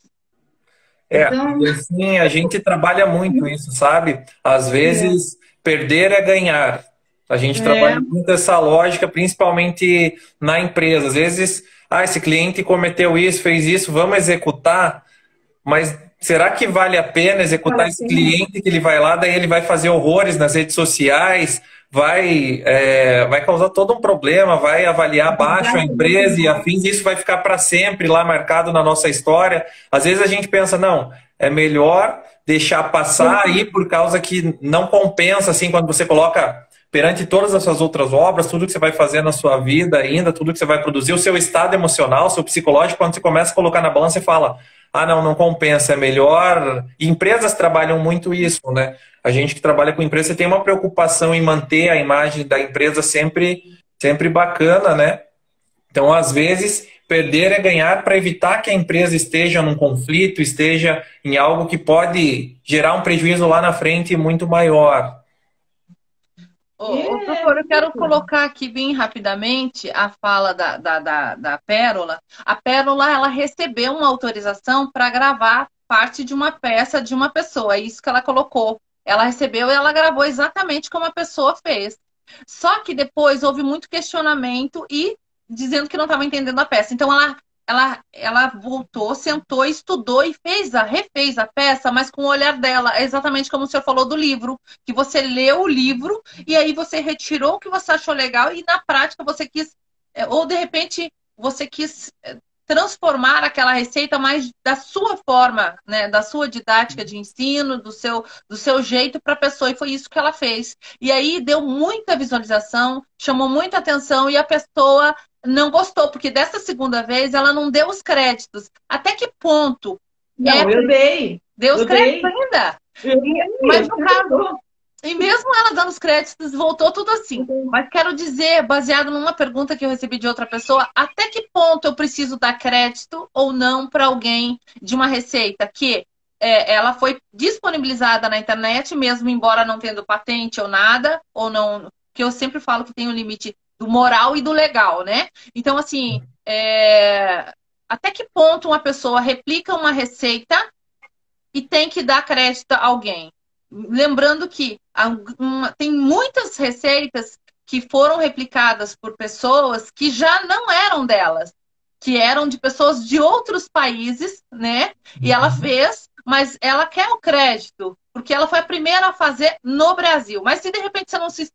Então, E assim, a gente trabalha muito isso, sabe? Às é, vezes, perder é ganhar. A gente é, trabalha muito essa lógica, principalmente na empresa. Às vezes, esse cliente cometeu isso, fez isso, vamos executar, mas será que vale a pena vale executar a esse pena. cliente que ele vai lá, daí ele vai fazer horrores nas redes sociais, vai causar todo um problema, vai avaliar baixo a empresa e afins, e isso vai ficar para sempre lá marcado na nossa história. Às vezes a gente pensa, não, é melhor deixar passar aí por causa que não compensa, assim, quando você coloca perante todas as suas outras obras, tudo que você vai fazer na sua vida ainda, tudo que você vai produzir, o seu estado emocional, o seu psicológico, quando você começa a colocar na balança, você fala, não, não compensa, é melhor. E empresas trabalham muito isso, né? A gente que trabalha com empresa tem uma preocupação em manter a imagem da empresa sempre bacana, né? Então, às vezes, perder é ganhar para evitar que a empresa esteja num conflito, esteja em algo que pode gerar um prejuízo lá na frente muito maior. Ô, É, doutor, eu quero colocar aqui bem rapidamente a fala da Pérola. A Pérola, ela recebeu uma autorização para gravar parte de uma peça de uma pessoa, é isso que ela colocou. Ela recebeu e ela gravou exatamente como a pessoa fez. Só que depois houve muito questionamento e dizendo que não estava entendendo a peça. Então ela voltou, sentou, estudou e refez a peça, mas com o olhar dela, exatamente como o senhor falou do livro, que você leu o livro e aí você retirou o que você achou legal e na prática você quis, ou de repente você quis transformar aquela receita mais da sua forma, né, da sua didática de ensino, do seu jeito para a pessoa, e foi isso que ela fez. E aí deu muita visualização, chamou muita atenção e a pessoa não gostou, porque dessa segunda vez ela não deu os créditos. Até que ponto não, eu dei, deu os eu créditos dei, ainda? eu Mas no dei. caso, e mesmo ela dando os créditos, voltou tudo assim. Mas quero dizer, baseado numa pergunta que eu recebi de outra pessoa, até que ponto eu preciso dar crédito ou não para alguém de uma receita que ela foi disponibilizada na internet, mesmo embora não tendo patente ou nada, ou não, que eu sempre falo que tem o limite do moral e do legal, né? Então, assim, até que ponto uma pessoa replica uma receita e tem que dar crédito a alguém? Lembrando que tem muitas receitas que foram replicadas por pessoas que já não eram delas, que eram de pessoas de outros países, né? E ela fez, mas ela quer o crédito, porque ela foi a primeira a fazer no Brasil. Mas se de repente você não se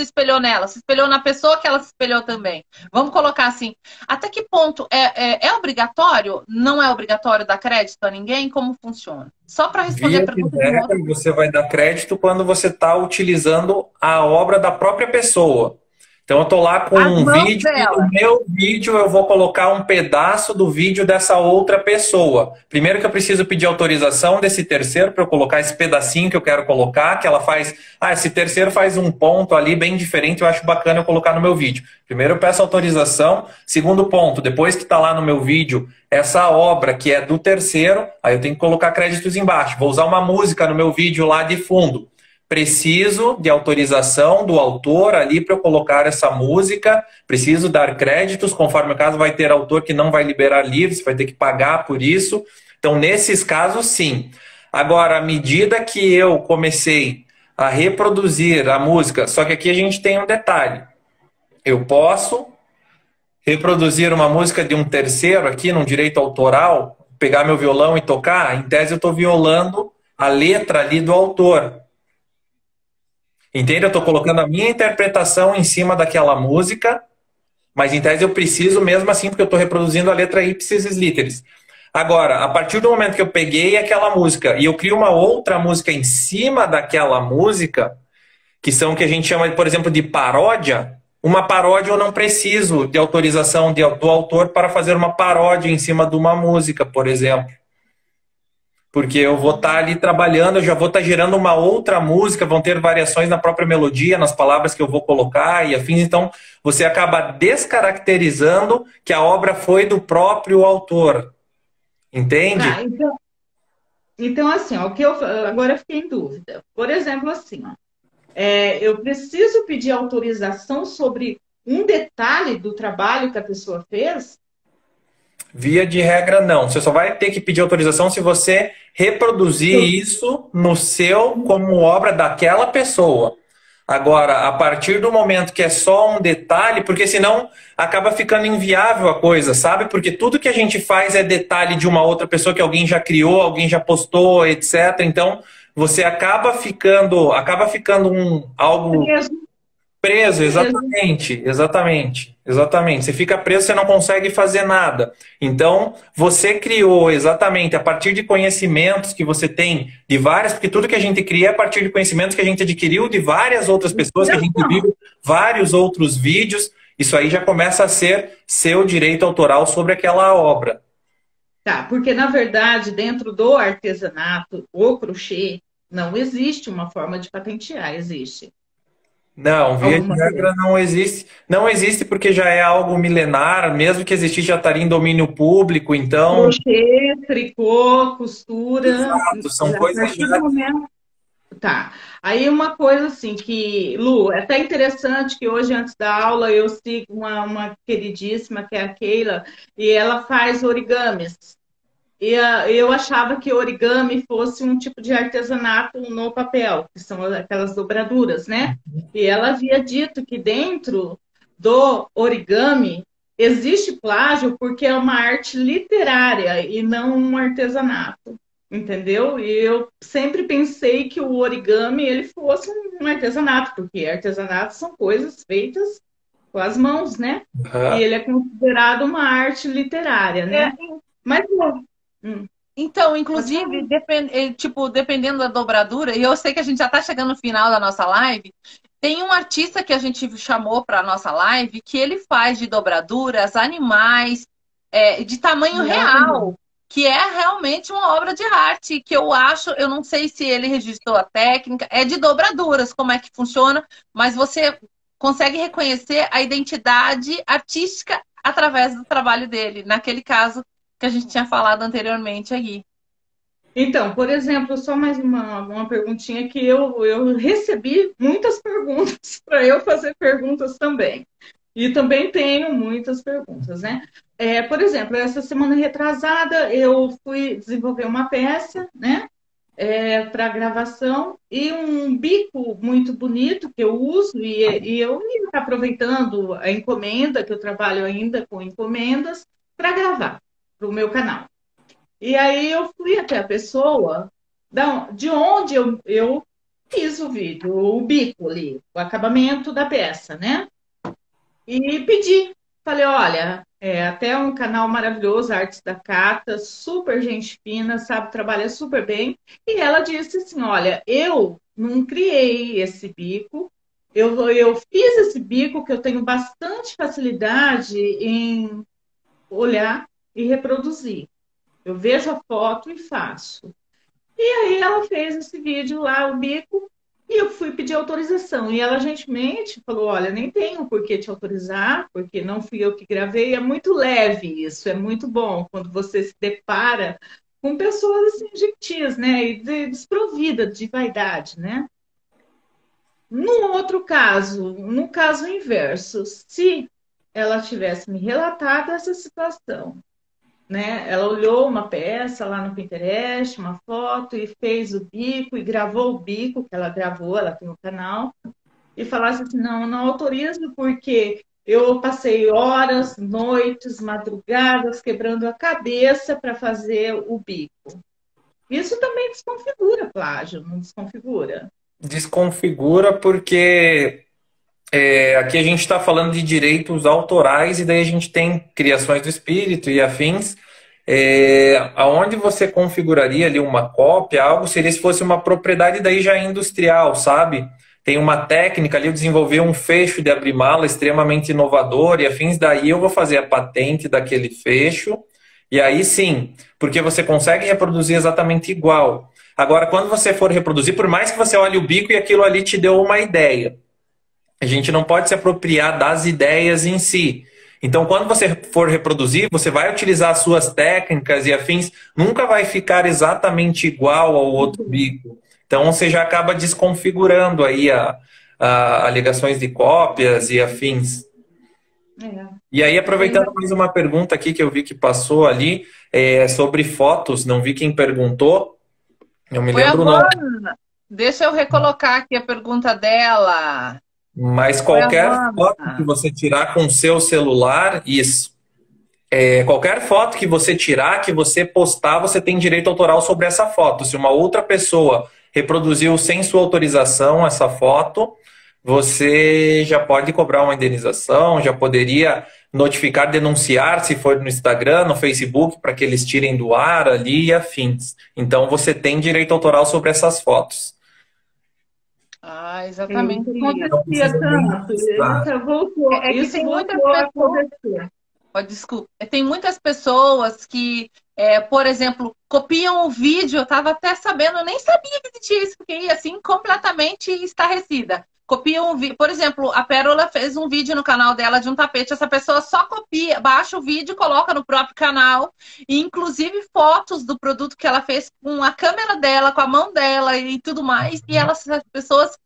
espelhou nela, se espelhou na pessoa que ela se espelhou também. Vamos colocar assim, até que ponto é obrigatório? Não é obrigatório dar crédito a ninguém? Como funciona? Só para responder a Via de pergunta de um regra, outro. você vai dar crédito quando você está utilizando a obra da própria pessoa. Então, eu estou lá com As um mãos vídeo e no dela. meu vídeo eu vou colocar um pedaço do vídeo dessa outra pessoa. Primeiro que eu preciso pedir autorização desse terceiro para eu colocar esse pedacinho que eu quero colocar, que ela faz... esse terceiro faz um ponto ali bem diferente, eu acho bacana eu colocar no meu vídeo. Primeiro eu peço autorização. Segundo ponto, depois que está lá no meu vídeo essa obra que é do terceiro, aí eu tenho que colocar créditos embaixo. Vou usar uma música no meu vídeo lá de fundo. Preciso de autorização do autor ali para eu colocar essa música, preciso dar créditos, conforme o caso vai ter autor que não vai liberar livros, vai ter que pagar por isso. Então, nesses casos, sim. Agora, à medida que eu comecei a reproduzir a música. Só que aqui a gente tem um detalhe. Eu posso reproduzir uma música de um terceiro aqui, num direito autoral, pegar meu violão e tocar, em tese eu estou violando a letra ali do autor. Entende? Eu estou colocando a minha interpretação em cima daquela música, mas em tese eu preciso mesmo assim, porque eu estou reproduzindo a letra ipsis literis. Agora, a partir do momento que eu peguei aquela música e eu crio uma outra música em cima daquela música, que são o que a gente chama, por exemplo, de paródia, uma paródia eu não preciso de autorização do autor para fazer uma paródia em cima de uma música, por exemplo. Porque eu vou estar ali trabalhando, eu já vou estar gerando uma outra música, vão ter variações na própria melodia, nas palavras que eu vou colocar e afins. Então, você acaba descaracterizando que a obra foi do próprio autor. Entende? Tá, então assim, ó, agora eu fiquei em dúvida. Por exemplo, assim, ó, eu preciso pedir autorização sobre um detalhe do trabalho que a pessoa fez? Via de regra, não. Você só vai ter que pedir autorização se você reproduzir isso no seu como obra daquela pessoa. Agora, a partir do momento que é só um detalhe, porque senão acaba ficando inviável a coisa, sabe? Porque tudo que a gente faz é detalhe de uma outra pessoa que alguém já criou, alguém já postou, etc. Então, você acaba ficando algo preso, exatamente. Você fica preso, você não consegue fazer nada. Então, você criou exatamente a partir de conhecimentos que você tem de várias, porque tudo que a gente cria é a partir de conhecimentos que a gente adquiriu de várias outras pessoas, que a gente viu vários outros vídeos. Isso aí já começa a ser seu direito autoral sobre aquela obra. Tá, porque na verdade, dentro do artesanato, o crochê, não existe uma forma de patentear, existe. Não, via de Alguma coisa. regra não existe. Não existe porque já é algo milenar, mesmo que existisse já estaria em domínio público, então, Crochê, tricô, costura, exato, são a coisas partir já. do momento. Tá. Aí uma coisa assim que, Lu, é até interessante que hoje, antes da aula, eu sigo uma queridíssima, que é a Keila, e ela faz origamis. E eu achava que origami fosse um tipo de artesanato no papel, que são aquelas dobraduras, né? E ela havia dito que dentro do origami existe plágio porque é uma arte literária e não um artesanato, entendeu? E eu sempre pensei que o origami ele fosse um artesanato, porque artesanato são coisas feitas com as mãos, né? E Aham. ele é considerado uma arte literária, né? Mas não. Então, Pode falar. inclusive, tipo, dependendo da dobradura, e eu sei que a gente já está chegando no final da nossa live, tem um artista que a gente chamou para a nossa live que ele faz de dobraduras animais de tamanho real, que é realmente uma obra de arte, que eu acho, eu não sei se ele registrou a técnica, é de dobraduras, como é que funciona, mas você consegue reconhecer a identidade artística através do trabalho dele, naquele caso que a gente tinha falado anteriormente aqui. Então, por exemplo, só mais uma perguntinha que eu recebi muitas perguntas para eu fazer perguntas também. E também tenho muitas perguntas, né? Por exemplo, essa semana retrasada eu fui desenvolver uma peça, né? Para gravação e um bico muito bonito que eu uso e eu ia estar aproveitando a encomenda, que eu trabalho ainda com encomendas, para gravar para o meu canal. E aí eu fui até a pessoa de onde eu fiz o vídeo, o bico ali, o acabamento da peça, né? E pedi. Falei, olha, até um canal maravilhoso, Artes da Cata, super gente fina, sabe, trabalha super bem. E ela disse assim, olha, eu não criei esse bico, eu fiz esse bico que eu tenho bastante facilidade em olhar e reproduzir. Eu vejo a foto e faço. E aí ela fez esse vídeo lá, o bico, e eu fui pedir autorização. E ela gentilmente falou, olha, nem tenho por que te autorizar, porque não fui eu que gravei. É muito leve isso, é muito bom quando você se depara com pessoas assim, gentis, né? E desprovidas de vaidade, né? No outro caso, no caso inverso, se ela tivesse me relatado essa situação, né? Ela olhou uma peça lá no Pinterest, uma foto, e fez o bico, e gravou o bico, que ela gravou, ela tem um canal, e falasse assim, não, não autorizo porque eu passei horas, noites, madrugadas, quebrando a cabeça para fazer o bico. Isso também desconfigura plágio, não desconfigura? Desconfigura porque aqui a gente está falando de direitos autorais e daí a gente tem criações do espírito e afins. Aonde você configuraria ali uma cópia, algo seria se fosse uma propriedade daí já industrial, sabe? Tem uma técnica ali, eu desenvolver um fecho de abrir mala extremamente inovador e afins, daí eu vou fazer a patente daquele fecho, e aí sim, porque você consegue reproduzir exatamente igual. Agora, quando você for reproduzir, por mais que você olhe o bico e aquilo ali te deu uma ideia, a gente não pode se apropriar das ideias em si. Então, quando você for reproduzir, você vai utilizar as suas técnicas e afins, nunca vai ficar exatamente igual ao outro bico. Então, você já acaba desconfigurando aí a alegações de cópias e afins. E aí, aproveitando mais uma pergunta aqui que eu vi que passou ali, sobre fotos, não vi quem perguntou, não me lembro o nome. Deixa eu recolocar aqui a pergunta dela. Mas qualquer foto que você tirar com o seu celular, isso. Qualquer foto que você tirar, que você postar, você tem direito autoral sobre essa foto. Se uma outra pessoa reproduziu sem sua autorização essa foto, você já pode cobrar uma indenização, já poderia notificar, denunciar, se for no Instagram, no Facebook, para que eles tirem do ar ali e afins. Então, você tem direito autoral sobre essas fotos. Ah, exatamente. Acontecia tanto. Isso voltou a acontecer. Desculpa. Tem muitas pessoas que, por exemplo, copiam o vídeo. Eu estava até sabendo, eu nem sabia que existia isso, fiquei assim completamente estarrecida. Copiam o vídeo. Por exemplo, a Pérola fez um vídeo no canal dela de um tapete. Essa pessoa só copia, baixa o vídeo, coloca no próprio canal, e inclusive fotos do produto que ela fez com a câmera dela, com a mão dela e tudo mais. E as pessoas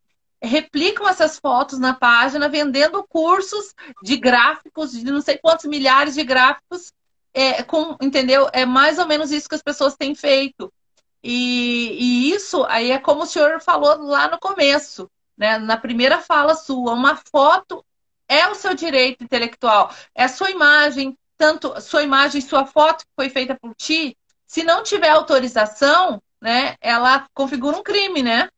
replicam essas fotos na página, vendendo cursos de gráficos, de não sei quantos milhares de gráficos, entendeu? É mais ou menos isso que as pessoas têm feito. E isso aí é como o senhor falou lá no começo, né? Na primeira fala sua, uma foto é o seu direito intelectual, é a sua imagem, tanto sua imagem, sua foto que foi feita por ti, se não tiver autorização, né, ela configura um crime, né?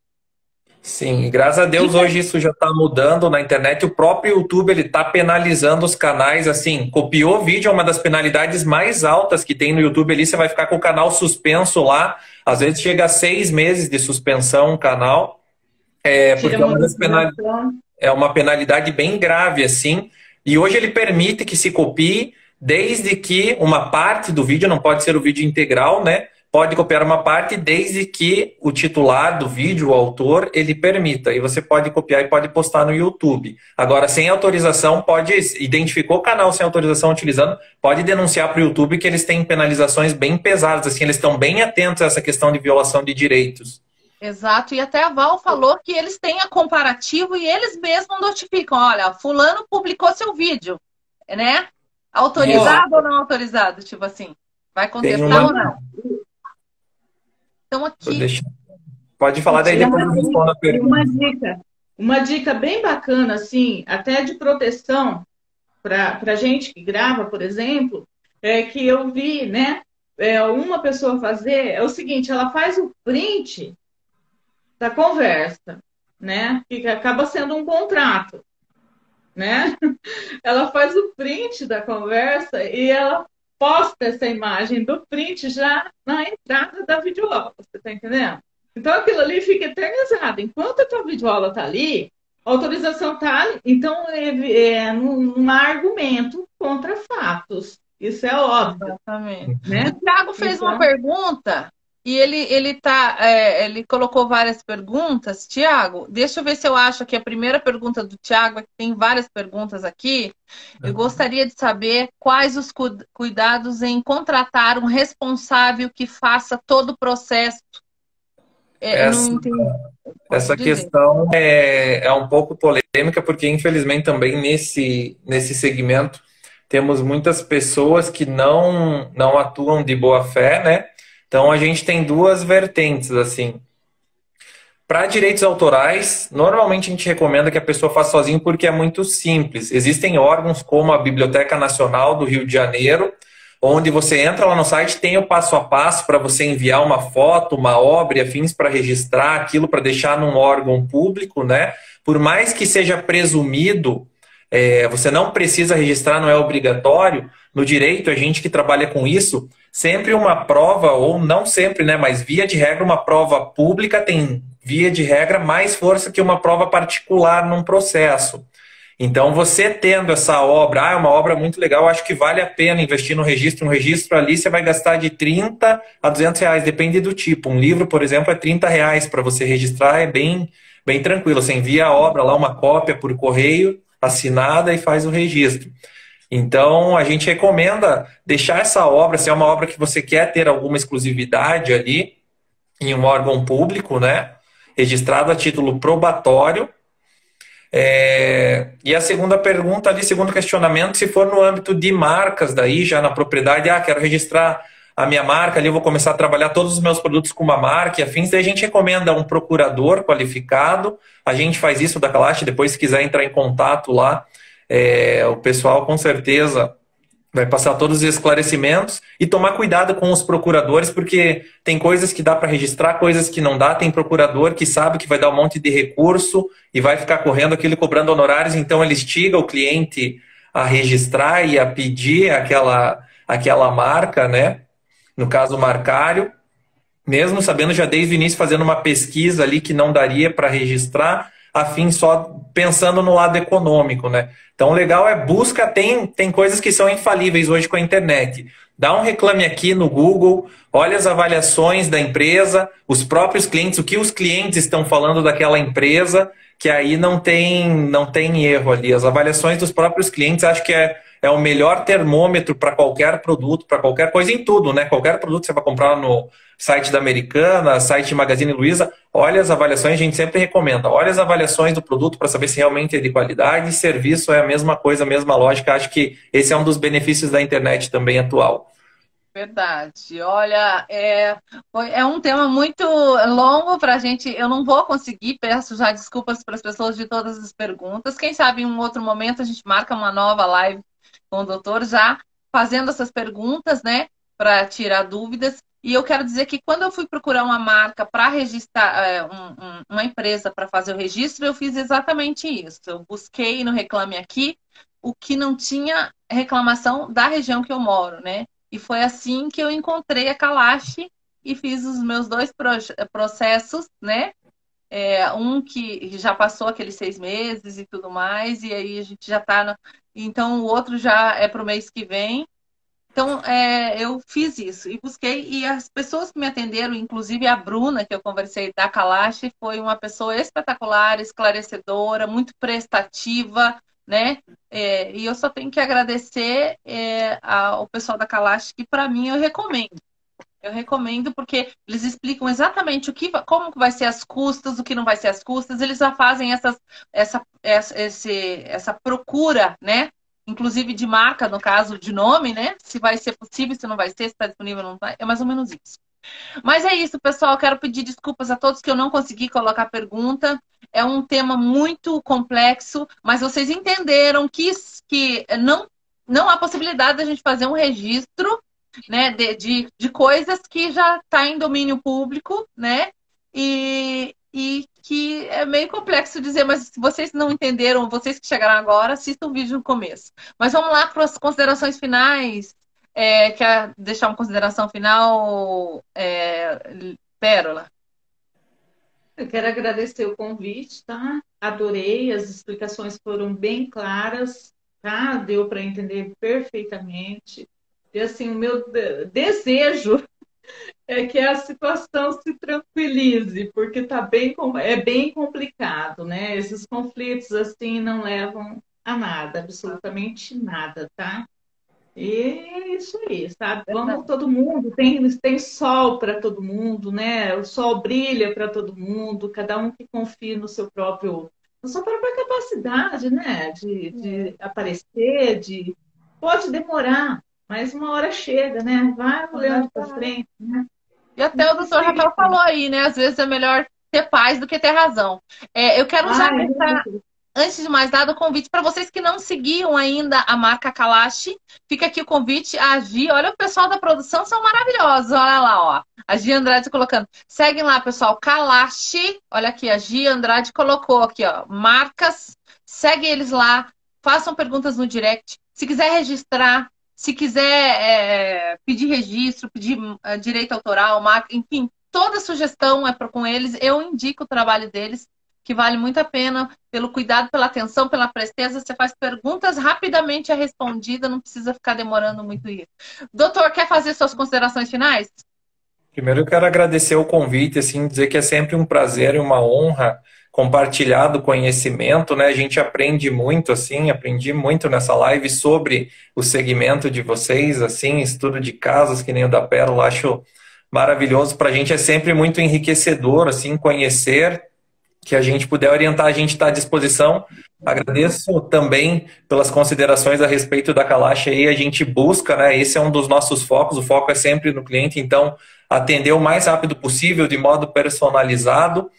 Sim, e graças a Deus hoje isso já está mudando na internet. O próprio YouTube ele está penalizando os canais, assim, copiou vídeo, é uma das penalidades mais altas que tem no YouTube ali, você vai ficar com o canal suspenso lá, às vezes chega a 6 meses de suspensão o canal, porque é uma penalidade bem grave, assim, e hoje ele permite que se copie, desde que uma parte do vídeo, não pode ser o vídeo integral, né? Pode copiar uma parte desde que o titular do vídeo, o autor, ele permita. E você pode copiar e pode postar no YouTube. Agora, sem autorização, identificou o canal sem autorização utilizando, pode denunciar para o YouTube que eles têm penalizações bem pesadas. Assim, eles estão bem atentos a essa questão de violação de direitos. Exato. E até a Val falou que eles têm a comparativo e eles mesmos notificam. Olha, fulano publicou seu vídeo, né? Autorizado ou não autorizado? Tipo assim, vai contestar ou não? Então aqui... Pode falar daí depois eu respondo a pergunta. Uma dica bem bacana, assim, até de proteção para gente que grava, por exemplo, que eu vi, né? Uma pessoa fazer é o seguinte, ela faz o print da conversa, né? Que acaba sendo um contrato, né? Ela faz o print da conversa e ela posta essa imagem do print já na entrada da videoaula, você tá entendendo? Então aquilo ali fica eternizado. Enquanto a tua videoaula tá ali, a autorização tá ali. Então não há argumento contra fatos. Isso é óbvio. Exatamente. Né? O Thiago fez uma pergunta e ele colocou várias perguntas. Thiago, deixa eu ver se eu acho que a primeira pergunta do Thiago, que tem várias perguntas aqui. Eu gostaria de saber quais os cuidados em contratar um responsável que faça todo o processo. Essa questão é um pouco polêmica, porque infelizmente também nesse segmento temos muitas pessoas que não atuam de boa fé, né? Então a gente tem duas vertentes, assim. Para direitos autorais, normalmente a gente recomenda que a pessoa faça sozinho porque é muito simples. Existem órgãos como a Biblioteca Nacional do Rio de Janeiro, onde você entra lá no site, tem o passo a passo para você enviar uma foto, uma obra e afins para registrar aquilo, para deixar num órgão público, né? Por mais que seja presumido, você não precisa registrar, não é obrigatório. No direito, a gente que trabalha com isso, sempre uma prova, ou não sempre, né? Mas via de regra, uma prova pública tem, via de regra, mais força que uma prova particular num processo. Então, você tendo essa obra, é uma obra muito legal, acho que vale a pena investir no registro. Um registro ali você vai gastar de 30 a 200 reais, depende do tipo. Um livro, por exemplo, é 30 reais para você registrar, é bem, bem tranquilo. Você envia a obra lá, uma cópia por correio, assinada, e faz o registro. Então, a gente recomenda deixar essa obra, se é uma obra que você quer ter alguma exclusividade ali, em um órgão público, né? Registrado a título probatório. E a segunda pergunta ali, segundo questionamento, se for no âmbito de marcas, daí já na propriedade, quero registrar a minha marca, ali eu vou começar a trabalhar todos os meus produtos com uma marca e afins, daí a gente recomenda um procurador qualificado, a gente faz isso da Kalash, depois se quiser entrar em contato lá, o pessoal com certeza vai passar todos os esclarecimentos e tomar cuidado com os procuradores, porque tem coisas que dá para registrar, coisas que não dá. Tem procurador que sabe que vai dar um monte de recurso e vai ficar correndo aquilo cobrando honorários, então ele instiga o cliente a registrar e a pedir aquela marca, né? No caso, o marcário, mesmo sabendo já desde o início, fazendo uma pesquisa ali que não daria para registrar, afim só pensando no lado econômico, né? Então, o legal é busca, tem coisas que são infalíveis hoje com a internet. Dá um reclame aqui no Google, olha as avaliações da empresa, os próprios clientes, o que os clientes estão falando daquela empresa, que aí não tem erro ali. As avaliações dos próprios clientes, acho que é o melhor termômetro para qualquer produto, para qualquer coisa em tudo, né? Qualquer produto que você vai comprar no site da Americana, site Magazine Luiza, olha as avaliações, a gente sempre recomenda. Olha as avaliações do produto para saber se realmente é de qualidade, e serviço é a mesma coisa, a mesma lógica. Acho que esse é um dos benefícios da internet também atual. Verdade. Olha, é um tema muito longo para a gente. Eu não vou conseguir, peço já desculpas para as pessoas de todas as perguntas. Quem sabe em um outro momento a gente marca uma nova live com o doutor, já fazendo essas perguntas, né, para tirar dúvidas. E eu quero dizer que quando eu fui procurar uma marca para registrar, uma empresa para fazer o registro, eu fiz exatamente isso. Eu busquei no Reclame Aqui o que não tinha reclamação da região que eu moro, né? E foi assim que eu encontrei a Kalash e fiz os meus dois processos, né? Um que já passou aqueles 6 meses e tudo mais, e aí a gente já está... Então, o outro já é para o mês que vem. Então, eu fiz isso e busquei, e as pessoas que me atenderam, inclusive a Bruna, que eu conversei da Kalash, foi uma pessoa espetacular, esclarecedora, muito prestativa, né? E eu só tenho que agradecer ao pessoal da Kalash, que para mim eu recomendo. Eu recomendo porque eles explicam exatamente como que vai ser as custas, o que não vai ser as custas, eles já fazem essa procura, né? Inclusive de marca, no caso de nome, né? Se vai ser possível, se não vai ser, se está disponível, não vai. É mais ou menos isso. Mas é isso, pessoal. Quero pedir desculpas a todos que eu não consegui colocar pergunta. É um tema muito complexo, mas vocês entenderam que não há possibilidade da gente fazer um registro, né, de coisas que já está em domínio público, né? E que é meio complexo dizer, mas se vocês não entenderam, vocês que chegaram agora, assistam o vídeo no começo. Mas vamos lá para as considerações finais. Quer deixar uma consideração final, Pérola? Eu quero agradecer o convite, tá? Adorei, as explicações foram bem claras, tá? Deu para entender perfeitamente. E assim, o meu desejo é que a situação se tranquilize, porque é bem complicado, né? Esses conflitos assim não levam a nada, absolutamente nada, tá? E é isso aí, sabe? Vamos todo mundo, tem sol para todo mundo, né? O sol brilha para todo mundo, cada um que confie no na sua própria capacidade, né? De aparecer, Pode demorar, mas uma hora chega, né? Vai olhando para frente, né? E até o doutor Rafael falou aí, né? Às vezes é melhor ter paz do que ter razão. Eu quero já Ai, deixar, antes de mais nada, o convite para vocês que não seguiam ainda a marca Kalash. Fica aqui o convite. A Gi, olha, o pessoal da produção são maravilhosos. Olha lá, ó. A Gi Andrade colocando. Seguem lá, pessoal. Kalash. Olha aqui, a Gi Andrade colocou aqui, ó. Marcas. Segue eles lá. Façam perguntas no direct. Se quiser registrar, se quiser pedir registro, pedir direito autoral, marca, enfim, toda sugestão é com eles. Eu indico o trabalho deles, que vale muito a pena, pelo cuidado, pela atenção, pela presteza. Você faz perguntas, rapidamente é respondida, não precisa ficar demorando muito isso. Doutor, quer fazer suas considerações finais? Primeiro eu quero agradecer o convite, assim, dizer que é sempre um prazer e uma honra compartilhar do conhecimento, né? A gente aprende muito, assim, aprendi muito nessa live sobre o segmento de vocês, assim, estudo de casos, que nem o da Pérola, acho maravilhoso. Para a gente é sempre muito enriquecedor, assim, conhecer, que a gente puder orientar, a gente está à disposição. Agradeço também pelas considerações a respeito da Kalash aí, a gente busca, né? Esse é um dos nossos focos, o foco é sempre no cliente, então atender o mais rápido possível, de modo personalizado.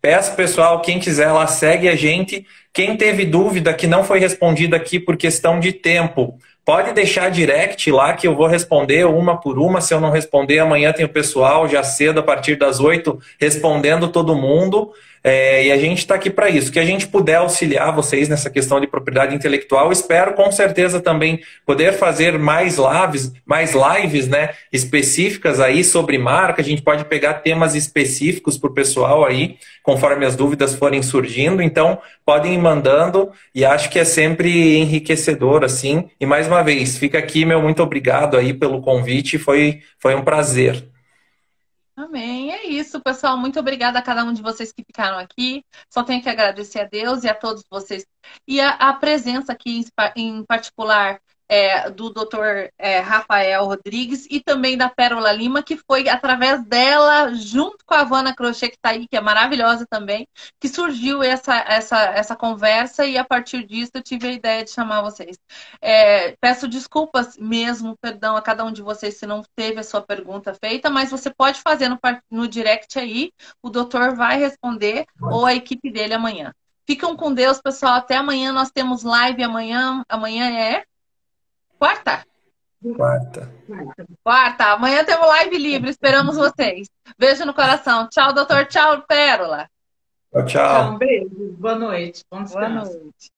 Peço, pessoal, quem quiser lá, segue a gente. Quem teve dúvida que não foi respondida aqui por questão de tempo, pode deixar direct lá que eu vou responder uma por uma. Se eu não responder, amanhã tem o pessoal já cedo, a partir das 8, respondendo todo mundo. E a gente está aqui para isso. Que a gente puder auxiliar vocês nessa questão de propriedade intelectual. Espero com certeza também poder fazer mais lives, né, específicas aí sobre marca. A gente pode pegar temas específicos para o pessoal aí, conforme as dúvidas forem surgindo. Então, podem ir mandando e acho que é sempre enriquecedor, assim. E mais uma vez, fica aqui meu muito obrigado aí pelo convite. Foi um prazer. Amém. É isso, pessoal. Muito obrigada a cada um de vocês que ficaram aqui. Só tenho que agradecer a Deus e a todos vocês. E a presença aqui, em particular, do Dr. Rafael Rodrigues e também da Pérola Lima, que foi através dela, junto com a Havana Crochê, que está aí, que é maravilhosa também, que surgiu essa conversa e a partir disso eu tive a ideia de chamar vocês. Peço desculpas mesmo, perdão a cada um de vocês se não teve a sua pergunta feita, mas você pode fazer no direct aí, o doutor vai responder ou a equipe dele amanhã. Fiquem com Deus, pessoal. Até amanhã. Nós temos live amanhã. Amanhã é quarta? Quarta. Amanhã temos live livre. Esperamos vocês. Beijo no coração. Tchau, doutor. Tchau, Pérola. Tchau. Um beijo. Boa noite. Bom descanso. Boa noite.